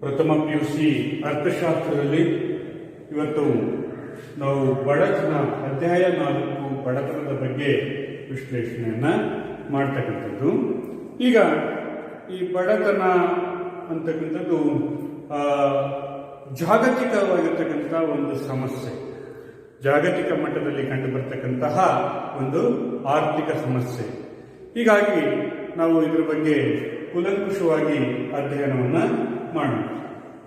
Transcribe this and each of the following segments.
ಪ್ರಥಮ PUC ಅರ್ಥಶಾಸ್ತ್ರದಲ್ಲಿ ಇವತ್ತು ನಾವು ಬಡತನ ಅಧ್ಯಾಯ 4 ಬಡತನದ ಬಗ್ಗೆ ವಿಶ್ಲೇಷಣೆಯನ್ನ ಮಾಡ್ತಕ್ಕಂಥದ್ದು. ಈಗ ಈ ಬಡತನ ಅಂತಕ್ಕಂಥದ್ದು ಜಾಗತಿಕವಾಗಿರ್ತಕ್ಕಂಥ ಒಂದು ಸಮಸ್ಯೆ, ಜಾಗತಿಕ ಮಟ್ಟದಲ್ಲಿ ಕಂಡು ಬರ್ತಕ್ಕಂತಹ ಒಂದು ಆರ್ಥಿಕ ಸಮಸ್ಯೆ. ಹೀಗಾಗಿ ನಾವು ಇದರ ಬಗ್ಗೆ ಕೂಲಂಕುಷವಾಗಿ ಅಧ್ಯಯನವನ್ನು ಮಾಡೋಣ.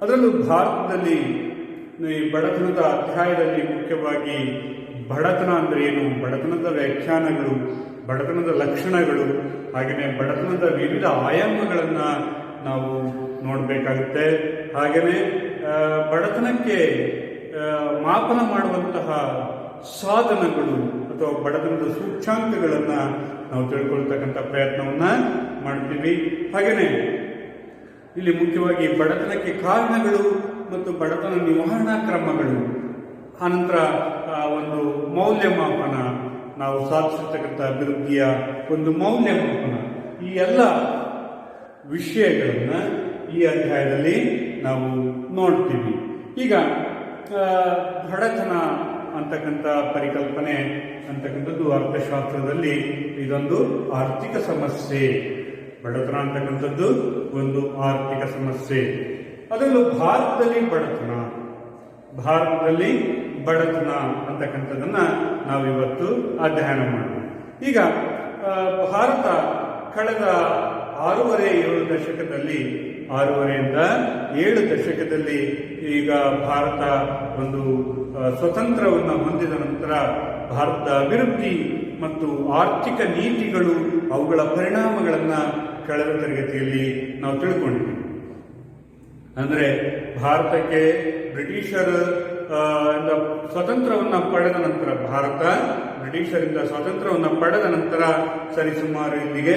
ಅದರಲ್ಲೂ ಭಾರತದಲ್ಲಿ ಈ ಬಡತನದ ಅಧ್ಯಾಯದಲ್ಲಿ ಮುಖ್ಯವಾಗಿ ಬಡತನ ಅಂದರೆ ಏನು, ಬಡತನದ ವ್ಯಾಖ್ಯಾನಗಳು, ಬಡತನದ ಲಕ್ಷಣಗಳು, ಹಾಗೆಯೇ ಬಡತನದ ವಿವಿಧ ಆಯಾಮಗಳನ್ನು ನಾವು ನೋಡಬೇಕಾಗುತ್ತೆ. ಹಾಗೆಯೇ ಬಡತನಕ್ಕೆ ಮಾಪನ ಮಾಡುವಂತಹ ಸಾಧನಗಳು ಅಥವಾ ಬಡತನದ ಸೂಚ್ಯಾಂಕಗಳನ್ನು ನಾವು ತಿಳ್ಕೊಳ್ತಕ್ಕಂಥ ಪ್ರಯತ್ನವನ್ನು ಮಾಡ್ತೀವಿ. ಹಾಗೆಯೇ ಇಲ್ಲಿ ಮುಖ್ಯವಾಗಿ ಬಡತನಕ್ಕೆ ಕಾರಣಗಳು ಮತ್ತು ಬಡತನ ನಿವಾರಣಾ ಕ್ರಮಗಳು, ಆನಂತರ ಒಂದು ಮೌಲ್ಯಮಾಪನ, ನಾವು ಸಾಧಿಸಿರ್ತಕ್ಕಂಥ ಅಭಿವೃದ್ಧಿಯ ಒಂದು ಮೌಲ್ಯಮಾಪನ, ಈ ಎಲ್ಲ ವಿಷಯಗಳನ್ನು ಈ ಅಧ್ಯಾಯದಲ್ಲಿ ನಾವು ನೋಡ್ತೀವಿ. ಈಗ ಬಡತನ ಅಂತಕ್ಕಂಥ ಪರಿಕಲ್ಪನೆ ಅಂತಕ್ಕಂಥದ್ದು ಅರ್ಥಶಾಸ್ತ್ರದಲ್ಲಿ ಇದೊಂದು ಆರ್ಥಿಕ ಸಮಸ್ಯೆ. ಬಡತನ ಅಂತಕ್ಕಂಥದ್ದು ಒಂದು ಆರ್ಥಿಕ ಸಮಸ್ಯೆ. ಅದರಲ್ಲೂ ಭಾರತದಲ್ಲಿ ಬಡತನ ಅಂತಕ್ಕಂಥದ್ದನ್ನ ನಾವಿವತ್ತು ಅಧ್ಯಯನ ಮಾಡೋಣ. ಈಗ ಭಾರತ ಕಳೆದ 6.5-7 ದಶಕದಲ್ಲಿ, 6.5ರಿಂದ 7 ದಶಕದಲ್ಲಿ ಈಗ ಭಾರತ ಒಂದು ಸ್ವತಂತ್ರವನ್ನು ಹೊಂದಿದ ನಂತರ ಭಾರತದ ಅಭಿವೃದ್ಧಿ ಮತ್ತು ಆರ್ಥಿಕ ನೀತಿಗಳು, ಅವುಗಳ ಪರಿಣಾಮಗಳನ್ನು ಕಳೆದ ತರಗತಿಯಲ್ಲಿ ನಾವು ತಿಳ್ಕೊಂಡಿದ್ದೀವಿ. ಅಂದರೆ ಭಾರತಕ್ಕೆ ಬ್ರಿಟಿಷರ ಸ್ವಾತಂತ್ರ್ಯವನ್ನು ಪಡೆದ ನಂತರ, ಭಾರತ ಬ್ರಿಟಿಷರಿಂದ ಸ್ವಾತಂತ್ರ್ಯವನ್ನು ಪಡೆದ ನಂತರ ಸರಿಸುಮಾರು ಇಲ್ಲಿಗೆ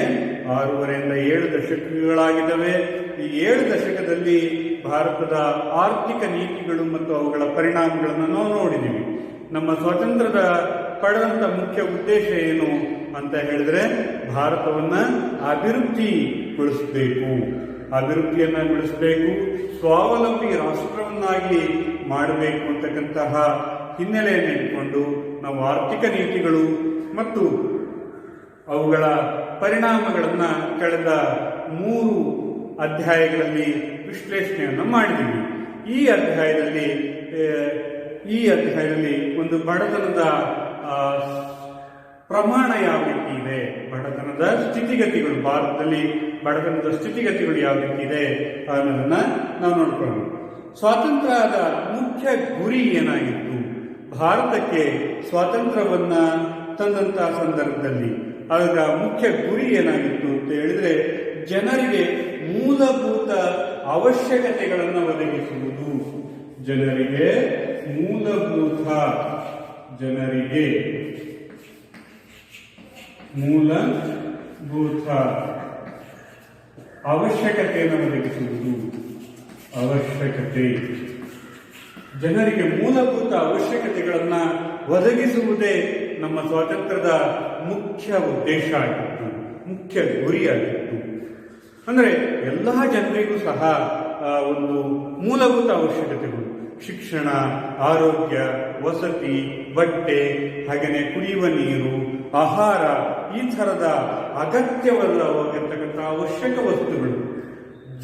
6.5ರಿಂದ 7 ದಶಕಗಳಾಗಿದ್ದಾವೆ. ಈ 7 ದಶಕದಲ್ಲಿ ಭಾರತದ ಆರ್ಥಿಕ ನೀತಿಗಳು ಮತ್ತು ಅವುಗಳ ಪರಿಣಾಮಗಳನ್ನು ನಾವು ನೋಡಿದ್ದೀವಿ. ನಮ್ಮ ಸ್ವಾತಂತ್ರ್ಯದ ಪಡೆದಂಥ ಮುಖ್ಯ ಉದ್ದೇಶ ಏನು ಅಂತ ಹೇಳಿದ್ರೆ, ಭಾರತವನ್ನು ಅಭಿವೃದ್ಧಿಯನ್ನಾಗೊಳಿಸಬೇಕು, ಸ್ವಾವಲಂಬಿ ರಾಷ್ಟ್ರವನ್ನಾಗಿ ಮಾಡಬೇಕು ಅಂತಕ್ಕಂತಹ ಹಿನ್ನೆಲೆಯನ್ನು ಇಟ್ಟುಕೊಂಡು ನಾವು ಆರ್ಥಿಕ ನೀತಿಗಳು ಮತ್ತು ಅವುಗಳ ಪರಿಣಾಮಗಳನ್ನು ಕಳೆದ 3 ಅಧ್ಯಾಯಗಳಲ್ಲಿ ವಿಶ್ಲೇಷಣೆಯನ್ನು ಮಾಡಿದ್ದೀವಿ. ಈ ಅಧ್ಯಾಯದಲ್ಲಿ ಒಂದು ಬಡತನದ ಪ್ರಮಾಣ ಯಾವ ರೀತಿ ಇದೆ, ಬಡತನದ ಸ್ಥಿತಿಗತಿಗಳು, ಭಾರತದಲ್ಲಿ ಬಡತನದ ಸ್ಥಿತಿಗತಿಗಳು ಯಾವ ರೀತಿ ಇದೆ ಅನ್ನೋದನ್ನ ನಾವು ನೋಡ್ಕೊಳ್ಳೋಣ. ಸ್ವಾತಂತ್ರ್ಯದ ಮುಖ್ಯ ಗುರಿ ಏನಾಗಿತ್ತು, ಭಾರತಕ್ಕೆ ಸ್ವಾತಂತ್ರ್ಯವನ್ನ ತಂದಂತಹ ಸಂದರ್ಭದಲ್ಲಿ ಆಗ ಮುಖ್ಯ ಗುರಿ ಏನಾಗಿತ್ತು ಅಂತ ಹೇಳಿದ್ರೆ, ಜನರಿಗೆ ಮೂಲಭೂತ ಅವಶ್ಯಕತೆಗಳನ್ನು ಒದಗಿಸುವುದು. ಜನರಿಗೆ ಮೂಲಭೂತ ಅವಶ್ಯಕತೆಯನ್ನು ಒದಗಿಸುವುದು. ಜನರಿಗೆ ಮೂಲಭೂತ ಅವಶ್ಯಕತೆಗಳನ್ನು ಒದಗಿಸುವುದೇ ನಮ್ಮ ಸ್ವಾತಂತ್ರ್ಯದ ಮುಖ್ಯ ಉದ್ದೇಶ ಆಗಿತ್ತು, ಮುಖ್ಯ ಗುರಿಯಾಗಿತ್ತು. ಅಂದರೆ ಎಲ್ಲ ಜನರಿಗೂ ಸಹ ಒಂದು ಮೂಲಭೂತ ಅವಶ್ಯಕತೆಗಳು, ಶಿಕ್ಷಣ, ಆರೋಗ್ಯ, ವಸತಿ, ಬಟ್ಟೆ, ಹಾಗೆಯೇ ಕುಡಿಯುವ ನೀರು, ಆಹಾರ, ಈ ಥರದ ಅಗತ್ಯವಾಗಿರ್ತಕ್ಕಂಥ ಅವಶ್ಯಕ ವಸ್ತುಗಳು,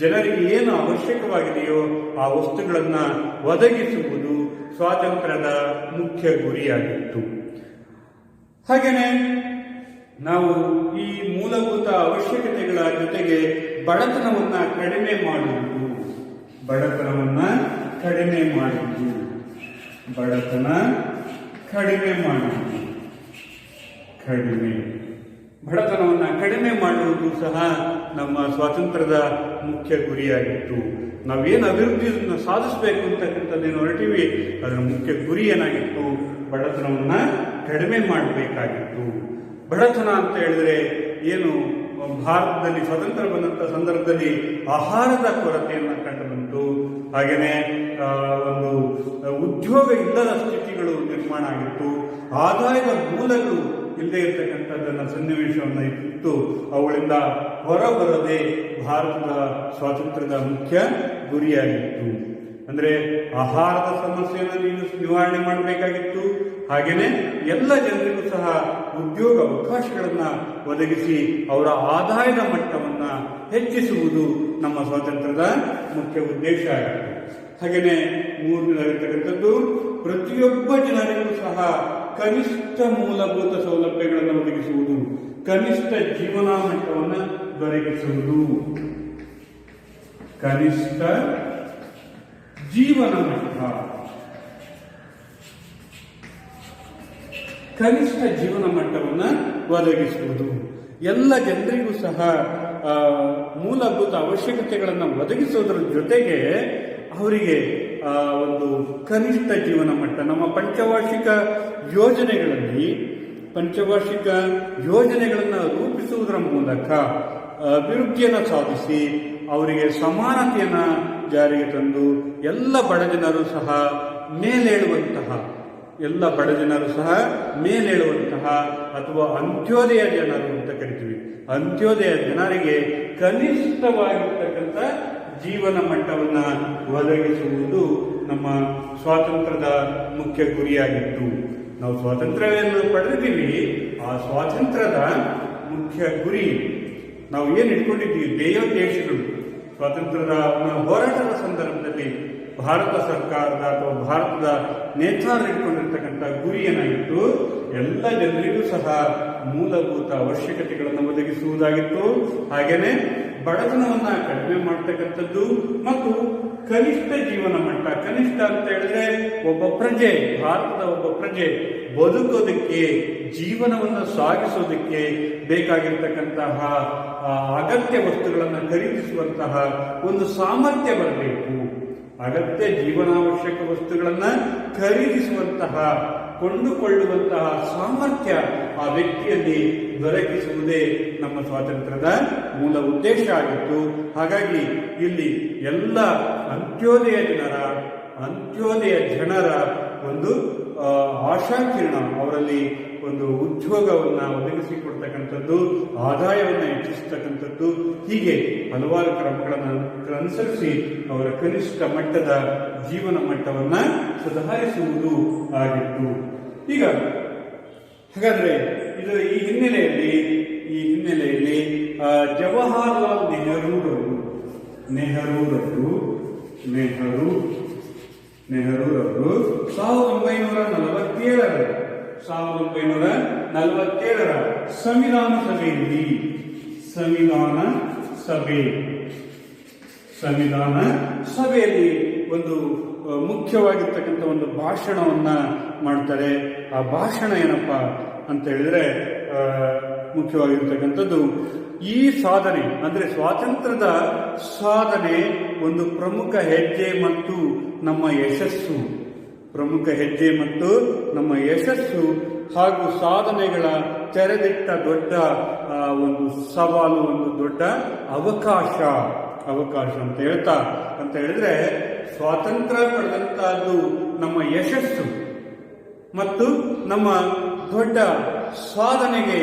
ಜನರಿಗೆ ಏನು ಅವಶ್ಯಕವಾಗಿದೆಯೋ ಆ ವಸ್ತುಗಳನ್ನು ಒದಗಿಸುವುದು ಸ್ವಾತಂತ್ರ್ಯದ ಮುಖ್ಯ ಗುರಿಯಾಗಿತ್ತು. ಹಾಗೆಯೇ ನಾವು ಈ ಮೂಲಭೂತ ಅವಶ್ಯಕತೆಗಳ ಜೊತೆಗೆ ಬಡತನವನ್ನು ಕಡಿಮೆ ಮಾಡುವುದು. ಬಡತನವನ್ನು ಕಡಿಮೆ ಮಾಡುವುದು ಸಹ ನಮ್ಮ ಸ್ವಾತಂತ್ರ್ಯದ ಮುಖ್ಯ ಗುರಿಯಾಗಿತ್ತು. ನಾವೇನು ಅಭಿವೃದ್ಧಿಯನ್ನು ಸಾಧಿಸಬೇಕು ಅಂತಕ್ಕಂಥದ್ದೇನು ಹೊರಟಿವಿ, ಅದರ ಮುಖ್ಯ ಗುರಿ ಏನಾಗಿತ್ತು, ಬಡತನವನ್ನು ಕಡಿಮೆ ಮಾಡಬೇಕಾಗಿತ್ತು. ಬಡತನ ಅಂತ ಹೇಳಿದ್ರೆ ಏನು, ಭಾರತದಲ್ಲಿ ಸ್ವಾತಂತ್ರ್ಯ ಬಂದಂಥ ಸಂದರ್ಭದಲ್ಲಿ ಆಹಾರದ ಕೊರತೆಯನ್ನು ಕಂಡು ಬಂತು. ಹಾಗೆಯೇ ಒಂದು ಉದ್ಯೋಗ ಇಲ್ಲದ ಸ್ಥಿತಿಗಳು ನಿರ್ಮಾಣ ಆಗಿತ್ತು. ಆದಾಯದ ಮೂಲಗಳು ಇಲ್ಲದೆ ಇರತಕ್ಕಂಥದ್ದನ್ನು ಸನ್ನಿವೇಶವನ್ನು ಇತ್ತು. ಅವುಗಳಿಂದ ಹೊರಬರದೆ ಭಾರತದ ಸ್ವಾತಂತ್ರ್ಯದ ಮುಖ್ಯ ಗುರಿಯಾಗಿತ್ತು. ಅಂದರೆ ಆಹಾರದ ಸಮಸ್ಯೆಯನ್ನು ನಿವಾರಣೆ ಮಾಡಬೇಕಾಗಿತ್ತು. ಹಾಗೆಯೇ ಎಲ್ಲ ಜನರಿಗೂ ಸಹ ಉದ್ಯೋಗ ಅವಕಾಶಗಳನ್ನು ಒದಗಿಸಿ ಅವರ ಆದಾಯದ ಮಟ್ಟವನ್ನು ಹೆಚ್ಚಿಸುವುದು ನಮ್ಮ ಸ್ವಾತಂತ್ರ್ಯದ ಮುಖ್ಯ ಉದ್ದೇಶ ಆಗಿತ್ತು. ಹಾಗೆಯೇ ಮೂರನೇದಾಗಿರ್ತಕ್ಕಂಥದ್ದು ಪ್ರತಿಯೊಬ್ಬ ಜನರಿಗೂ ಸಹ ಕನಿಷ್ಠ ಮೂಲಭೂತ ಸೌಲಭ್ಯಗಳನ್ನು ಒದಗಿಸುವುದು, ಕನಿಷ್ಠ ಜೀವನ ಮಟ್ಟವನ್ನು ದೊರಕಿಸುವುದು. ಕನಿಷ್ಠ ಜೀವನ ಮಟ್ಟ, ಕನಿಷ್ಠ ಜೀವನ ಮಟ್ಟವನ್ನು ಒದಗಿಸುವುದು. ಎಲ್ಲ ಜನರಿಗೂ ಸಹ ಮೂಲಭೂತ ಅವಶ್ಯಕತೆಗಳನ್ನು ಒದಗಿಸುವುದರ ಜೊತೆಗೆ ಅವರಿಗೆ ಒಂದು ಕನಿಷ್ಠ ಜೀವನ ಮಟ್ಟ, ನಮ್ಮ ಪಂಚವಾರ್ಷಿಕ ಯೋಜನೆಗಳನ್ನು ರೂಪಿಸುವುದರ ಮೂಲಕ ಅಭಿವೃದ್ಧಿಯನ್ನು ಸಾಧಿಸಿ ಅವರಿಗೆ ಸಮಾನತೆಯನ್ನು ಜಾರಿಗೆ ತಂದು ಎಲ್ಲ ಬಡ ಜನರು ಸಹ ಮೇಲೇಳುವಂತಹ ಅಥವಾ ಅಂತ್ಯೋದಯ ಜನರು ಅಂತ ಕರಿತೀವಿ, ಅಂತ್ಯೋದಯ ಜನರಿಗೆ ಕನಿಷ್ಠವಾಗಿರ್ತಕ್ಕಂಥ ಜೀವನ ಮಟ್ಟವನ್ನು ಒದಗಿಸುವುದು ನಮ್ಮ ಸ್ವಾತಂತ್ರ್ಯದ ಮುಖ್ಯ ಗುರಿಯಾಗಿತ್ತು. ನಾವು ಸ್ವಾತಂತ್ರ್ಯವನ್ನು ಪಡೆದಿದ್ದೀವಿ, ಆ ಸ್ವಾತಂತ್ರ್ಯದ ಮುಖ್ಯ ಗುರಿ ನಾವು ಏನು ಇಟ್ಕೊಂಡಿದ್ದೀವಿ, ಧ್ಯೇಯೋದ್ದೇಶಗಳು ಸ್ವಾತಂತ್ರ್ಯದ ಹೋರಾಟದ ಸಂದರ್ಭದಲ್ಲಿ ಭಾರತ ಸರ್ಕಾರದ ಅಥವಾ ಭಾರತದ ನೇತಾರರು ಇಟ್ಕೊಂಡಿರ್ತಕ್ಕಂಥ ಗುರಿ ಏನಾಗಿತ್ತು, ಎಲ್ಲ ಜನರಿಗೂ ಸಹ ಮೂಲಭೂತ ಅವಶ್ಯಕತೆಗಳನ್ನು ಒದಗಿಸುವುದಾಗಿತ್ತು. ಹಾಗೆಯೇ ಬಡತನವನ್ನು ಕಡಿಮೆ ಮಾಡ್ತಕ್ಕಂಥದ್ದು ಮತ್ತು ಕನಿಷ್ಠ ಜೀವನ ಮಟ್ಟ. ಕನಿಷ್ಠ ಅಂತ ಹೇಳಿದ್ರೆ ಭಾರತದ ಒಬ್ಬ ಪ್ರಜೆ ಬದುಕೋದಕ್ಕೆ, ಜೀವನವನ್ನು ಸಾಗಿಸೋದಕ್ಕೆ ಬೇಕಾಗಿರ್ತಕ್ಕಂತಹ ಅಗತ್ಯ ವಸ್ತುಗಳನ್ನು ಖರೀದಿಸುವಂತಹ ಒಂದು ಸಾಮರ್ಥ್ಯ ಬರಬೇಕು. ಅಗತ್ಯ ಜೀವನಾವಶ್ಯಕ ವಸ್ತುಗಳನ್ನು ಖರೀದಿಸುವಂತಹ, ಕೊಂಡುಕೊಳ್ಳುವಂತಹ ಸಾಮರ್ಥ್ಯ ಆ ವ್ಯಕ್ತಿಯಲ್ಲಿ ದೊರಕಿಸುವುದೇ ನಮ್ಮ ಸ್ವಾತಂತ್ರ್ಯದ ಮೂಲ ಉದ್ದೇಶ ಆಗಿತ್ತು. ಹಾಗಾಗಿ ಇಲ್ಲಿ ಎಲ್ಲ ಅಂತ್ಯೋದಯ ಜನರ ಒಂದು ಆಶಾಕಿರಣ, ಅವರಲ್ಲಿ ಒಂದು ಉದ್ಯೋಗವನ್ನು ಒದಗಿಸಿಕೊಡ್ತಕ್ಕಂಥದ್ದು, ಆದಾಯವನ್ನು ಹೆಚ್ಚಿಸತಕ್ಕಂಥದ್ದು, ಹೀಗೆ ಹಲವಾರು ಕ್ರಮಗಳನ್ನು ಅನುಸರಿಸಿ ಅವರ ಕನಿಷ್ಠ ಮಟ್ಟದ ಜೀವನ ಮಟ್ಟವನ್ನು ಸುಧಾರಿಸುವುದು ಆಗಿತ್ತು. ಈಗ ಹಾಗಾದ್ರೆ ಈ ಹಿನ್ನೆಲೆಯಲ್ಲಿ ಜವಾಹರ್ಲಾಲ್ ನೆಹರೂರವರು 1947ರ ಸಂವಿಧಾನ ಸಭೆಯಲ್ಲಿ ಒಂದು ಮುಖ್ಯವಾಗಿರ್ತಕ್ಕಂಥ ಒಂದು ಭಾಷಣವನ್ನ ಮಾಡ್ತಾರೆ. ಆ ಭಾಷಣ ಏನಪ್ಪ ಅಂತ ಹೇಳಿದ್ರೆ ಮುಖ್ಯವಾಗಿರ್ತಕ್ಕಂಥದ್ದು ಈ ಸಾಧನೆ, ಅಂದ್ರೆ ಸ್ವಾತಂತ್ರ್ಯದ ಸಾಧನೆ ಒಂದು ಪ್ರಮುಖ ಹೆಜ್ಜೆ ಮತ್ತು ನಮ್ಮ ಯಶಸ್ಸು ಹಾಗೂ ಸಾಧನೆಗಳ ತೆರೆದಿಟ್ಟ ದೊಡ್ಡ ಒಂದು ಸವಾಲು, ಒಂದು ದೊಡ್ಡ ಅವಕಾಶ ಅಂತ ಹೇಳಿದ್ರೆ ಸ್ವಾತಂತ್ರ್ಯ ಪಡೆದಂತಹದ್ದು ನಮ್ಮ ಯಶಸ್ಸು ಮತ್ತು ನಮ್ಮ ದೊಡ್ಡ ಸಾಧನೆಗೆ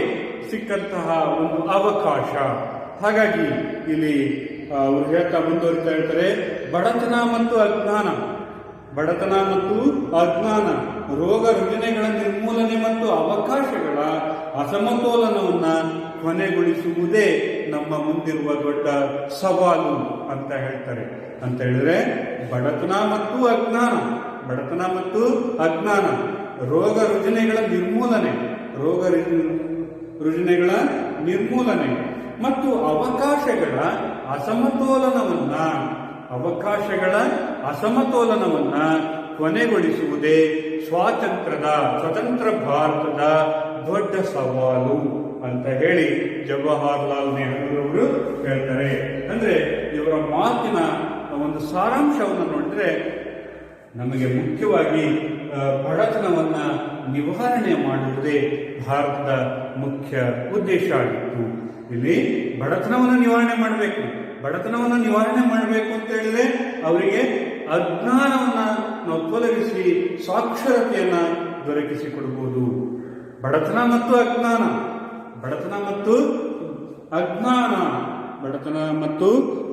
ಸಿಕ್ಕಂತಹ ಒಂದು ಅವಕಾಶ. ಹಾಗಾಗಿ ಇಲ್ಲಿ ಅವರು ಮುಂದುವರಿತಾ ಹೇಳ್ತಾರೆ, ಬಡತನ ಮತ್ತು ಅಜ್ಞಾನ, ರೋಗ ರುಜಿನಗಳ ನಿರ್ಮೂಲನೆ ಮತ್ತು ಅವಕಾಶಗಳ ಅಸಮತೋಲನವನ್ನು ಕೊನೆಗೊಳಿಸುವುದೇ ನಮ್ಮ ಮುಂದಿರುವ ದೊಡ್ಡ ಸವಾಲು ಅಂತ ಹೇಳ್ತಾರೆ. ಅಂತ ಹೇಳಿದ್ರೆ ಬಡತನ ಮತ್ತು ಅಜ್ಞಾನ, ರೋಗ ರುಜಿನಗಳ ನಿರ್ಮೂಲನೆ ಮತ್ತು ಅವಕಾಶಗಳ ಅಸಮತೋಲನವನ್ನ ಕೊನೆಗೊಳಿಸುವುದೇ ಸ್ವತಂತ್ರ ಭಾರತದ ದೊಡ್ಡ ಸವಾಲು ಅಂತ ಹೇಳಿ ಜವಾಹರ್ಲಾಲ್ ನೆಹರು ಅವರು ಹೇಳ್ತಾರೆ. ಅಂದ್ರೆ ಇವರ ಮಾತಿನ ಒಂದು ಸಾರಾಂಶವನ್ನು ನೋಡಿದ್ರೆ ನಮಗೆ ಮುಖ್ಯವಾಗಿ ಬಡತನವನ್ನ ನಿವಾರಣೆ ಮಾಡುವುದೇ ಭಾರತದ ಮುಖ್ಯ ಉದ್ದೇಶ ಆಗಿತ್ತು. ಇಲ್ಲಿ ಬಡತನವನ್ನು ನಿವಾರಣೆ ಮಾಡಬೇಕು ಅಂತ ಹೇಳಿದ್ರೆ ಅವರಿಗೆ ಅಜ್ಞಾನವನ್ನ ನಾವು ತೊಲಗಿಸಿ ಸಾಕ್ಷರತೆಯನ್ನ ದೊರಕಿಸಿಕೊಡಬಹುದು. ಬಡತನ ಮತ್ತು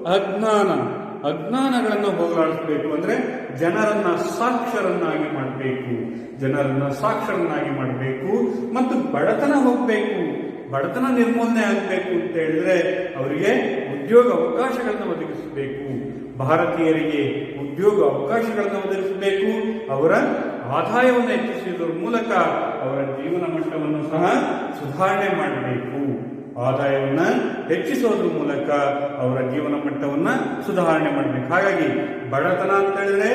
ಅಜ್ಞಾನ ಅಜ್ಞಾನಗಳನ್ನು ಹೋಗಲಾಡಿಸಬೇಕು. ಅಂದ್ರೆ ಜನರನ್ನ ಸಾಕ್ಷರನ್ನಾಗಿ ಮಾಡಬೇಕು, ಜನರನ್ನ ಸಾಕ್ಷರನ್ನಾಗಿ ಮಾಡಬೇಕು. ಮತ್ತು ಬಡತನ ಹೋಗಬೇಕು, ಬಡತನ ನಿರ್ಮೂಲನೆ ಆಗಬೇಕು ಅಂತ ಹೇಳಿದ್ರೆ ಅವರಿಗೆ ಉದ್ಯೋಗ ಅವಕಾಶಗಳನ್ನು ಒದಗಿಸಬೇಕು. ಭಾರತೀಯರಿಗೆ ಉದ್ಯೋಗ ಅವಕಾಶಗಳನ್ನು ಒದಗಿಸಬೇಕು. ಅವರ ಆದಾಯವನ್ನು ಹೆಚ್ಚಿಸುವುದರ ಮೂಲಕ ಅವರ ಜೀವನ ಮಟ್ಟವನ್ನು ಸಹ ಸುಧಾರಣೆ ಮಾಡಬೇಕು. ಆದಾಯವನ್ನು ಹೆಚ್ಚಿಸೋದ್ರ ಮೂಲಕ ಅವರ ಜೀವನ ಮಟ್ಟವನ್ನ ಸುಧಾರಣೆ ಮಾಡಬೇಕು. ಹಾಗಾಗಿ ಬಡತನ ಅಂತ ಹೇಳಿದ್ರೆ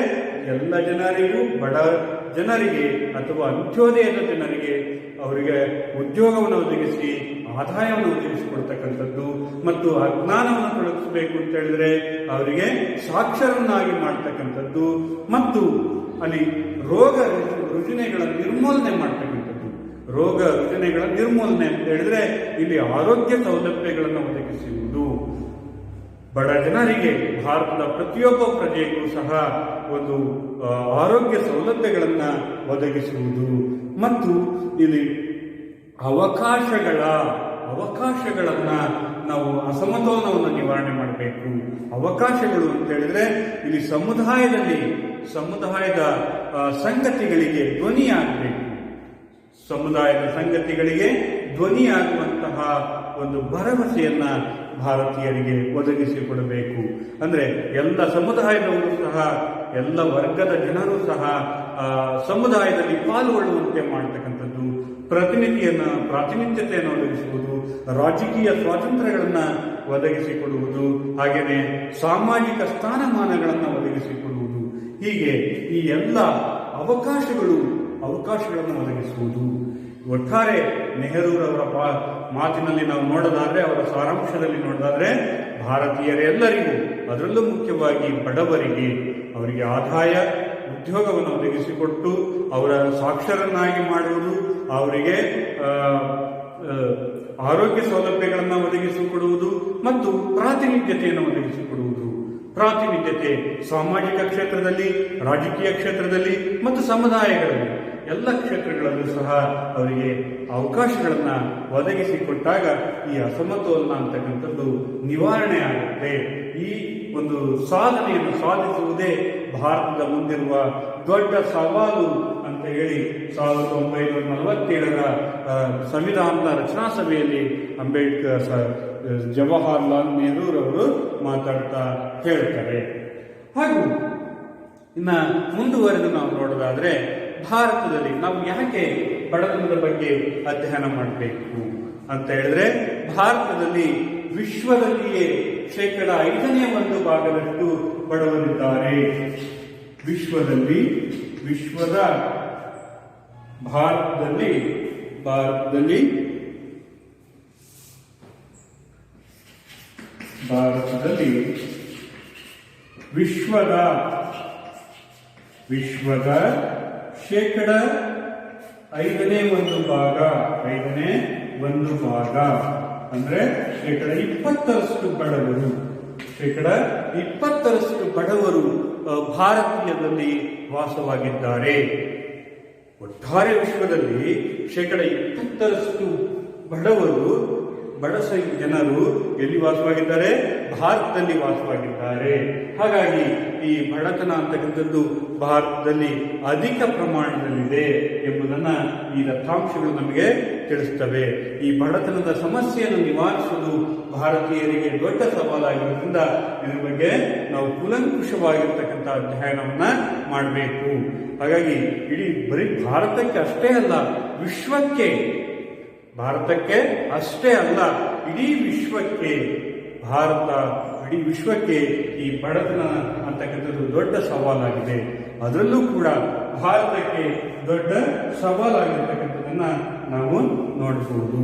ಎಲ್ಲ ಜನರಿಗೂ, ಬಡ ಜನರಿಗೆ ಅಥವಾ ಅಂತ್ಯೋದಯದ ಜನರಿಗೆ ಅವರಿಗೆ ಉದ್ಯೋಗವನ್ನು ಒದಗಿಸಿ ಆದಾಯವನ್ನು ಒದಗಿಸಿಕೊಡ್ತಕ್ಕಂಥದ್ದು. ಮತ್ತು ಅಜ್ಞಾನವನ್ನು ತೊಡಗಿಸಬೇಕು ಅಂತ ಹೇಳಿದ್ರೆ ಅವರಿಗೆ ಸಾಕ್ಷರನ್ನಾಗಿ ಮಾಡ್ತಕ್ಕಂಥದ್ದು. ಮತ್ತು ಅಲ್ಲಿ ರೋಗ ರುಜಿನಗಳ ನಿರ್ಮೂಲನೆ ಮಾಡ್ತಕ್ಕಂಥದ್ದು. ರೋಗ ರುಜಿನಗಳ ನಿರ್ಮೂಲನೆ ಅಂತ ಹೇಳಿದ್ರೆ ಇಲ್ಲಿ ಆರೋಗ್ಯ ಸೌಲಭ್ಯಗಳನ್ನು ಒದಗಿಸುವುದು. ಬಡ ಜನರಿಗೆ, ಭಾರತದ ಪ್ರತಿಯೊಬ್ಬ ಪ್ರಜೆಗೂ ಸಹ ಒಂದು ಆರೋಗ್ಯ ಸೌಲಭ್ಯಗಳನ್ನ ಒದಗಿಸುವುದು. ಮತ್ತು ಇಲ್ಲಿ ಅವಕಾಶಗಳನ್ನ ನಾವು ಅಸಮತೋಲನವನ್ನು ನಿವಾರಣೆ ಮಾಡಬೇಕು. ಅವಕಾಶಗಳು ಅಂತ ಹೇಳಿದ್ರೆ ಇಲ್ಲಿ ಸಮುದಾಯದ ಸಂಗತಿಗಳಿಗೆ ಧ್ವನಿಯಾಗಬೇಕು. ಸಮುದಾಯದ ಸಂಗತಿಗಳಿಗೆ ಧ್ವನಿಯಾಗುವಂತಹ ಒಂದು ಭರವಸೆಯನ್ನ ಭಾರತೀಯರಿಗೆ ಒದಗಿಸಿಕೊಡಬೇಕು. ಅಂದ್ರೆ ಎಲ್ಲ ಸಮುದಾಯದವರು ಸಹ, ಎಲ್ಲ ವರ್ಗದ ಜನರು ಸಹ ಸಮುದಾಯದಲ್ಲಿ ಪಾಲ್ಗೊಳ್ಳುವಂತೆ ಮಾಡತಕ್ಕಂಥದ್ದು, ಪ್ರಾತಿನಿಧ್ಯತೆಯನ್ನು ಒದಗಿಸುವುದು, ರಾಜಕೀಯ ಸ್ವಾತಂತ್ರ್ಯಗಳನ್ನು ಒದಗಿಸಿಕೊಡುವುದು, ಹಾಗೆಯೇ ಸಾಮಾಜಿಕ ಸ್ಥಾನಮಾನಗಳನ್ನು ಒದಗಿಸಿಕೊಡುವುದು. ಹೀಗೆ ಈ ಎಲ್ಲ ಅವಕಾಶಗಳನ್ನು ಒದಗಿಸುವುದು. ಒಟ್ಟಾರೆ ನೆಹರೂರವರ ಮಾತಿನಲ್ಲಿ ನಾವು ನೋಡೋದಾದ್ರೆ, ಅವರ ಸಾರಾಂಶದಲ್ಲಿ ನೋಡೋದಾದ್ರೆ, ಭಾರತೀಯರೆಲ್ಲರಿಗೂ, ಅದರಲ್ಲೂ ಮುಖ್ಯವಾಗಿ ಬಡವರಿಗೆ, ಅವರಿಗೆ ಆದಾಯ, ಉದ್ಯೋಗವನ್ನು ಒದಗಿಸಿಕೊಟ್ಟು ಅವರ ಸಾಕ್ಷರನ್ನಾಗಿ ಮಾಡುವುದು, ಅವರಿಗೆ ಆರೋಗ್ಯ ಸೌಲಭ್ಯಗಳನ್ನು ಒದಗಿಸಿಕೊಡುವುದು ಮತ್ತು ಪ್ರಾತಿನಿಧ್ಯತೆಯನ್ನು ಒದಗಿಸಿಕೊಡುವುದು. ಪ್ರಾತಿನಿಧ್ಯತೆ ಸಾಮಾಜಿಕ ಕ್ಷೇತ್ರದಲ್ಲಿ, ರಾಜಕೀಯ ಕ್ಷೇತ್ರದಲ್ಲಿ ಮತ್ತು ಸಮುದಾಯಗಳಲ್ಲಿ, ಎಲ್ಲ ಕ್ಷೇತ್ರಗಳಲ್ಲೂ ಸಹ ಅವರಿಗೆ ಅವಕಾಶಗಳನ್ನು ಒದಗಿಸಿಕೊಟ್ಟಾಗ ಈ ಅಸಮತೋಲನ ಅಂತಕ್ಕಂಥದ್ದು ನಿವಾರಣೆ ಆಗುತ್ತೆ. ಈ ಒಂದು ಸಾಧನೆಯನ್ನು ಸಾಧಿಸುವುದೇ ಭಾರತದ ಮುಂದಿರುವ ದೊಡ್ಡ ಸವಾಲು ಅಂತ ಹೇಳಿ 1947ರ ಸಂವಿಧಾನದ ರಚನಾ ಸಭೆಯಲ್ಲಿ ಜವಾಹರ್ಲಾಲ್ ನೆಹರೂರವರು ಮಾತಾಡ್ತಾ ಹೇಳ್ತಾರೆ. ಹಾಗೂ ಇನ್ನ ಮುಂದುವರೆದು ನಾವು ನೋಡೋದಾದ್ರೆ, ಭಾರತದಲ್ಲಿ ನಾವು ಯಾಕೆ ಬಡತನದ ಬಗ್ಗೆ ಅಧ್ಯಯನ ಮಾಡಬೇಕು ಅಂತ ಹೇಳಿದ್ರೆ, ಭಾರತದಲ್ಲಿ ವಿಶ್ವದಲ್ಲಿಯೇ 5% ಬಡವರಿದ್ದಾರೆ. ಭಾರತದಲ್ಲಿ ವಿಶ್ವದ 5% ಅಂದ್ರೆ 20% ಬಡವರು, 20% ಬಡವರು ಭಾರತೀಯದಲ್ಲಿ ವಾಸವಾಗಿದ್ದಾರೆ. ಒಟ್ಟಾರೆ ವಿಶ್ವದಲ್ಲಿ 20% ಬಡ ಜನರು ಎಲ್ಲಿ ವಾಸವಾಗಿದ್ದಾರೆ? ಭಾರತದಲ್ಲಿ ವಾಸವಾಗಿದ್ದಾರೆ. ಹಾಗಾಗಿ ಈ ಬಡತನ ಅಂತಕ್ಕಂಥದ್ದು ಭಾರತದಲ್ಲಿ ಅಧಿಕ ಪ್ರಮಾಣದಲ್ಲಿದೆ ಎಂಬುದನ್ನು ಈ ದತ್ತಾಂಶಗಳು ನಮಗೆ ತಿಳಿಸ್ತವೆ. ಈ ಬಡತನದ ಸಮಸ್ಯೆಯನ್ನು ನಿವಾರಿಸುವುದು ಭಾರತೀಯರಿಗೆ ದೊಡ್ಡ ಸವಾಲಾಗಿರೋದ್ರಿಂದ ಇದರ ಬಗ್ಗೆ ನಾವು ಕೂಲಂಕುಷವಾಗಿರ್ತಕ್ಕಂಥ ಅಧ್ಯಯನವನ್ನ ಮಾಡಬೇಕು. ಹಾಗಾಗಿ ಬರೀ ಭಾರತಕ್ಕೆ ಅಷ್ಟೇ ಅಲ್ಲ, ಇಡೀ ವಿಶ್ವಕ್ಕೆ ಈ ಬಡತನ ಅಂತಕ್ಕಂಥದ್ದು ದೊಡ್ಡ ಸವಾಲಾಗಿದೆ. ಅದರಲ್ಲೂ ಕೂಡ ಭಾರತಕ್ಕೆ ದೊಡ್ಡ ಸವಾಲಾಗಿರ್ತಕ್ಕಂಥದ್ದನ್ನ ನಾವು ನೋಡಬಹುದು.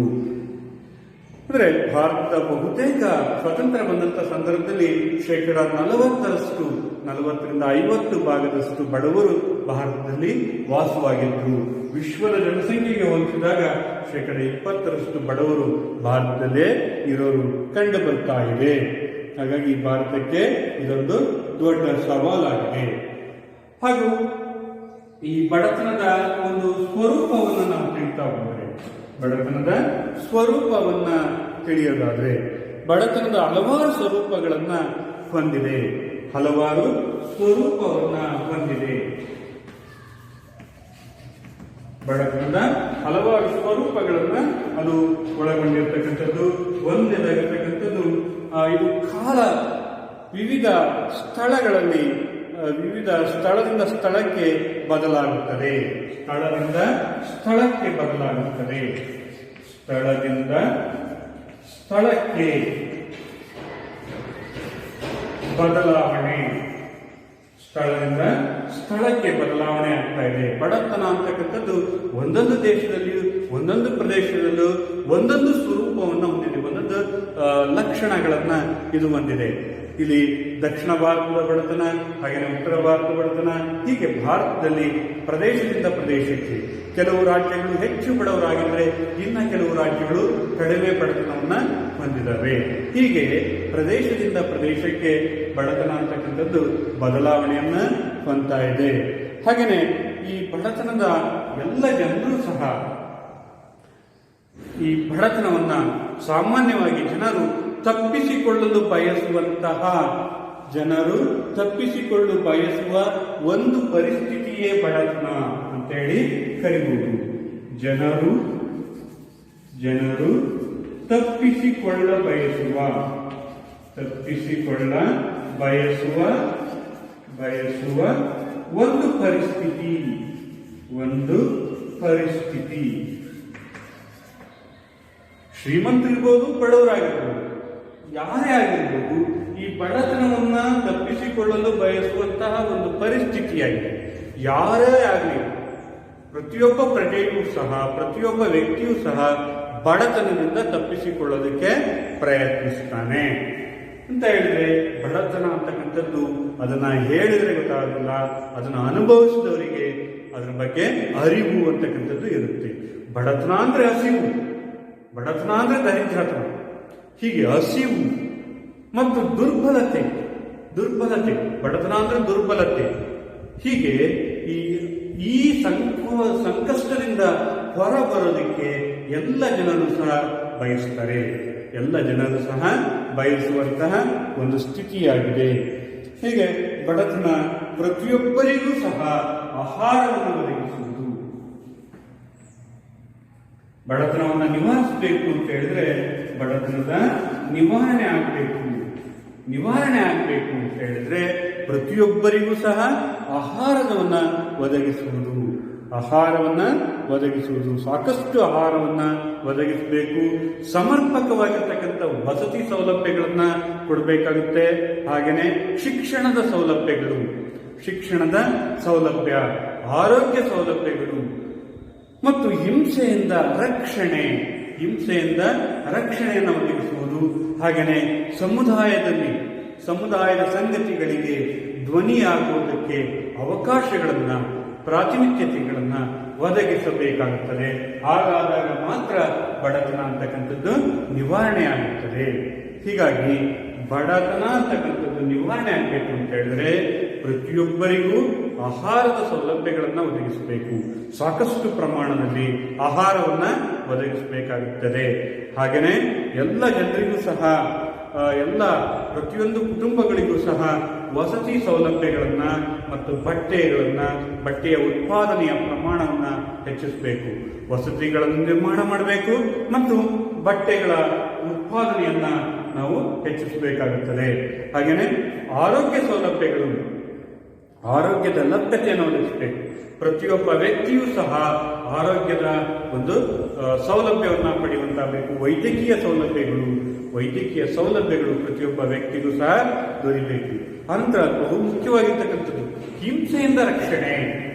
ಅಂದ್ರೆ ಭಾರತದ ಬಹುತೇಕ ಸ್ವತಂತ್ರ ಬಂದಂತ ಸಂದರ್ಭದಲ್ಲಿ 40% ಬಡವರು ಭಾರತದಲ್ಲಿ ವಾಸವಾಗಿದ್ದರು. ವಿಶ್ವದ ಜನಸಂಖ್ಯೆಗೆ ಹೋಲಿಸಿದಾಗ 20% ಬಡವರು ಭಾರತದಲ್ಲೇ ಇರೋರು ಕಂಡು ಬರ್ತಾ ಇದೆ. ಹಾಗಾಗಿ ಭಾರತಕ್ಕೆ ಇದೊಂದು ದೊಡ್ಡ ಸವಾಲಾಗಿದೆ. ಹಾಗೂ ಈ ಬಡತನದ ಒಂದು ಸ್ವರೂಪವನ್ನು ನಾವು ತಿಳಿಯೋದಾದ್ರೆ, ಬಡತನದ ಹಲವಾರು ಸ್ವರೂಪಗಳನ್ನ ಹೊಂದಿದೆ. ಹಲವಾರು ಸ್ವರೂಪವನ್ನ ಹೊಂದಿದೆ. ಬಡತನದ ಹಲವಾರು ಸ್ವರೂಪಗಳನ್ನ ಅದು ಒಳಗೊಂಡಿರ್ತಕ್ಕಂಥದ್ದು. ಒಂದೇದಾಗಿರ್ತಕ್ಕಂಥದ್ದು ಇದು ಕಾಲ ವಿವಿಧ ಸ್ಥಳಗಳಲ್ಲಿ ವಿವಿಧ ಸ್ಥಳದಿಂದ ಸ್ಥಳಕ್ಕೆ ಬದಲಾಗುತ್ತದೆ. ಸ್ಥಳದಿಂದ ಸ್ಥಳಕ್ಕೆ ಬದಲಾಗುತ್ತದೆ. ಸ್ಥಳದಿಂದ ಸ್ಥಳಕ್ಕೆ ಬದಲಾವಣೆ. ಸ್ಥಳದಿಂದ ಸ್ಥಳಕ್ಕೆ ಬದಲಾವಣೆ ಆಗ್ತಾ ಇದೆ. ಬಡತನ ಅಂತಕ್ಕಂಥದ್ದು ಒಂದೊಂದು ದೇಶದಲ್ಲಿಯೂ ಒಂದೊಂದು ಪ್ರದೇಶದಲ್ಲೂ ಒಂದೊಂದು ಸ್ವರೂಪವನ್ನು ಹೊಂದಿದೆ, ಒಂದೊಂದು ಲಕ್ಷಣಗಳನ್ನ ಇದು ಹೊಂದಿದೆ. ಇಲ್ಲಿ ದಕ್ಷಿಣ ಭಾರತದ ಬಡತನ, ಹಾಗೆಯೇ ಉತ್ತರ ಭಾರತದ ಬಡತನ, ಹೀಗೆ ಭಾರತದಲ್ಲಿ ಪ್ರದೇಶದಿಂದ ಪ್ರದೇಶಕ್ಕೆ ಕೆಲವು ರಾಜ್ಯಗಳು ಹೆಚ್ಚು ಬಡವರಾಗಿದ್ದರೆ ಇನ್ನು ಕೆಲವು ರಾಜ್ಯಗಳು ಕಡಿಮೆ ಬಡತನವನ್ನ ಹೊಂದಿದ್ದಾವೆ. ಹೀಗೆ ಪ್ರದೇಶದಿಂದ ಪ್ರದೇಶಕ್ಕೆ ಬಡತನ ಅಂತಕ್ಕಂಥದ್ದು ಬದಲಾವಣೆಯನ್ನ ಹೊಂದ್ತಾ ಇದೆ. ಹಾಗೆಯೇ ಈ ಬಡತನದ ಎಲ್ಲ ಜನರು ಸಹ ಈ ಬಡತನವನ್ನ ಸಾಮಾನ್ಯವಾಗಿ ಜನರು ತಪ್ಪಿಸಿಕೊಳ್ಳಲು ಬಯಸುವ ಒಂದು ಪರಿಸ್ಥಿತಿಯೇ ಬಡತನ ಅಂತೇಳಿ ಕರಿಬಹುದು. ಜನರು ತಪ್ಪಿಸಿಕೊಳ್ಳ ಬಯಸುವ ಒಂದು ಪರಿಸ್ಥಿತಿ. ಶ್ರೀಮಂತರಿರ್ಬೋದು, ಬಡವರಾಗಿರ್ಬೋದು, ಯಾರೇ ಆಗಿರ್ಬೋದು, ಈ ಬಡತನವನ್ನ ತಪ್ಪಿಸಿಕೊಳ್ಳಲು ಬಯಸುವಂತಹ ಒಂದು ಪರಿಸ್ಥಿತಿಯಾಗಿದೆ. ಯಾರೇ ಆಗಲಿ, ಪ್ರತಿಯೊಬ್ಬ ಪ್ರಜೆಯೂ ಸಹ, ಪ್ರತಿಯೊಬ್ಬ ವ್ಯಕ್ತಿಯೂ ಸಹ ಬಡತನದಿಂದ ತಪ್ಪಿಸಿಕೊಳ್ಳೋದಕ್ಕೆ ಪ್ರಯತ್ನಿಸ್ತಾನೆ ಅಂತ ಹೇಳಿದ್ರೆ, ಬಡತನ ಅಂತಕ್ಕಂಥದ್ದು ಅದನ್ನ ಹೇಳಿದ್ರೆ ಗೊತ್ತಾಗಲ್ಲ, ಅದನ್ನ ಅನುಭವಿಸಿದವರಿಗೆ ಅದರ ಬಗ್ಗೆ ಅರಿವು ಅಂತಕ್ಕಂಥದ್ದು ಇರುತ್ತೆ. ಬಡತನ ಅಂದ್ರೆ ಹಸಿವು, ಬಡತನ ಅಂದ್ರೆ ದರಿದ್ರತನ, ಹೀಗೆ ಹಸಿವು ಮತ್ತು ದುರ್ಬಲತೆ, ಬಡತನ ಅಂದ್ರೆ ದುರ್ಬಲತೆ. ಹೀಗೆ ಈ ಸಂಕಷ್ಟದಿಂದ ಹೊರಬರೋದಕ್ಕೆ ಎಲ್ಲ ಜನರು ಸಹ ಬಯಸುವಂತಹ ಒಂದು ಸ್ಥಿತಿಯಾಗಿದೆ. ಹೀಗೆ ಬಡತನ ಪ್ರತಿಯೊಬ್ಬರಿಗೂ ಸಹ ಆಹಾರವನ್ನು ಒದಗಿಸುವುದು. ಬಡತನವನ್ನು ನಿವಾರಿಸಬೇಕು ಅಂತ ಹೇಳಿದ್ರೆ ಬಡತನದ ನಿವಾರಣೆ ಆಗಬೇಕು ಅಂತ ಹೇಳಿದ್ರೆ ಪ್ರತಿಯೊಬ್ಬರಿಗೂ ಸಹ ಆಹಾರವನ್ನ ಒದಗಿಸುವುದು, ಸಾಕಷ್ಟು ಆಹಾರವನ್ನ ಒದಗಿಸಬೇಕು. ಸಮರ್ಪಕವಾಗಿರ್ತಕ್ಕಂಥ ವಸತಿ ಸೌಲಭ್ಯಗಳನ್ನ ಕೊಡಬೇಕಾಗುತ್ತೆ. ಹಾಗೆಯೇ ಶಿಕ್ಷಣದ ಸೌಲಭ್ಯ, ಆರೋಗ್ಯ ಸೌಲಭ್ಯಗಳು ಮತ್ತು ಹಿಂಸೆಯಿಂದ ರಕ್ಷಣೆಯನ್ನು ಒದಗಿಸುವುದು. ಹಾಗೆಯೇ ಸಮುದಾಯದ ಸಂಗತಿಗಳಿಗೆ ಧ್ವನಿಯಾಗುವುದಕ್ಕೆ ಅವಕಾಶಗಳನ್ನ, ಪ್ರಾತಿನಿಧ್ಯತೆಗಳನ್ನ ಒದಗಿಸಬೇಕಾಗುತ್ತದೆ. ಹಾಗಾದಾಗ ಮಾತ್ರ ಬಡತನ ಅಂತಕ್ಕಂಥದ್ದು ನಿವಾರಣೆ ಆಗುತ್ತದೆ. ಹೀಗಾಗಿ ಬಡತನ ಅಂತಕ್ಕಂಥದ್ದು ನಿವಾರಣೆ ಆಗಬೇಕು ಅಂತ ಹೇಳಿದ್ರೆ ಪ್ರತಿಯೊಬ್ಬರಿಗೂ ಆಹಾರದ ಸೌಲಭ್ಯಗಳನ್ನು ಒದಗಿಸಬೇಕು, ಸಾಕಷ್ಟು ಪ್ರಮಾಣದಲ್ಲಿ ಆಹಾರವನ್ನ ಒದಗಿಸಬೇಕಾಗುತ್ತದೆ. ಹಾಗೆಯೇ ಎಲ್ಲ ಜನರಿಗೂ ಸಹ, ಪ್ರತಿಯೊಂದು ಕುಟುಂಬಗಳಿಗೂ ಸಹ ವಸತಿ ಸೌಲಭ್ಯಗಳನ್ನ ಮತ್ತು ಬಟ್ಟೆಯ ಉತ್ಪಾದನೆಯ ಪ್ರಮಾಣವನ್ನ ಹೆಚ್ಚಿಸಬೇಕು. ವಸತಿಗಳನ್ನು ನಿರ್ಮಾಣ ಮಾಡಬೇಕು ಮತ್ತು ಬಟ್ಟೆಗಳ ಉತ್ಪಾದನೆಯನ್ನ ನಾವು ಹೆಚ್ಚಿಸಬೇಕಾಗುತ್ತದೆ. ಹಾಗೆಯೇ ಆರೋಗ್ಯದ ಲಭ್ಯತೆಯನ್ನು ಒದಗಿಸಬೇಕು. ಪ್ರತಿಯೊಬ್ಬ ವ್ಯಕ್ತಿಯೂ ಸಹ ಆರೋಗ್ಯದ ಒಂದು ಸೌಲಭ್ಯವನ್ನು ಪಡೆಯುವಂತಾಗಬೇಕು. ವೈದ್ಯಕೀಯ ಸೌಲಭ್ಯಗಳು ಪ್ರತಿಯೊಬ್ಬ ವ್ಯಕ್ತಿಗೂ ಸಹ ದೊರೆಯಬೇಕು. ಅನಂತರ ಬಹು ಮುಖ್ಯವಾಗಿರ್ತಕ್ಕಂಥದ್ದು ಹಿಂಸೆಯಿಂದ ರಕ್ಷಣೆ.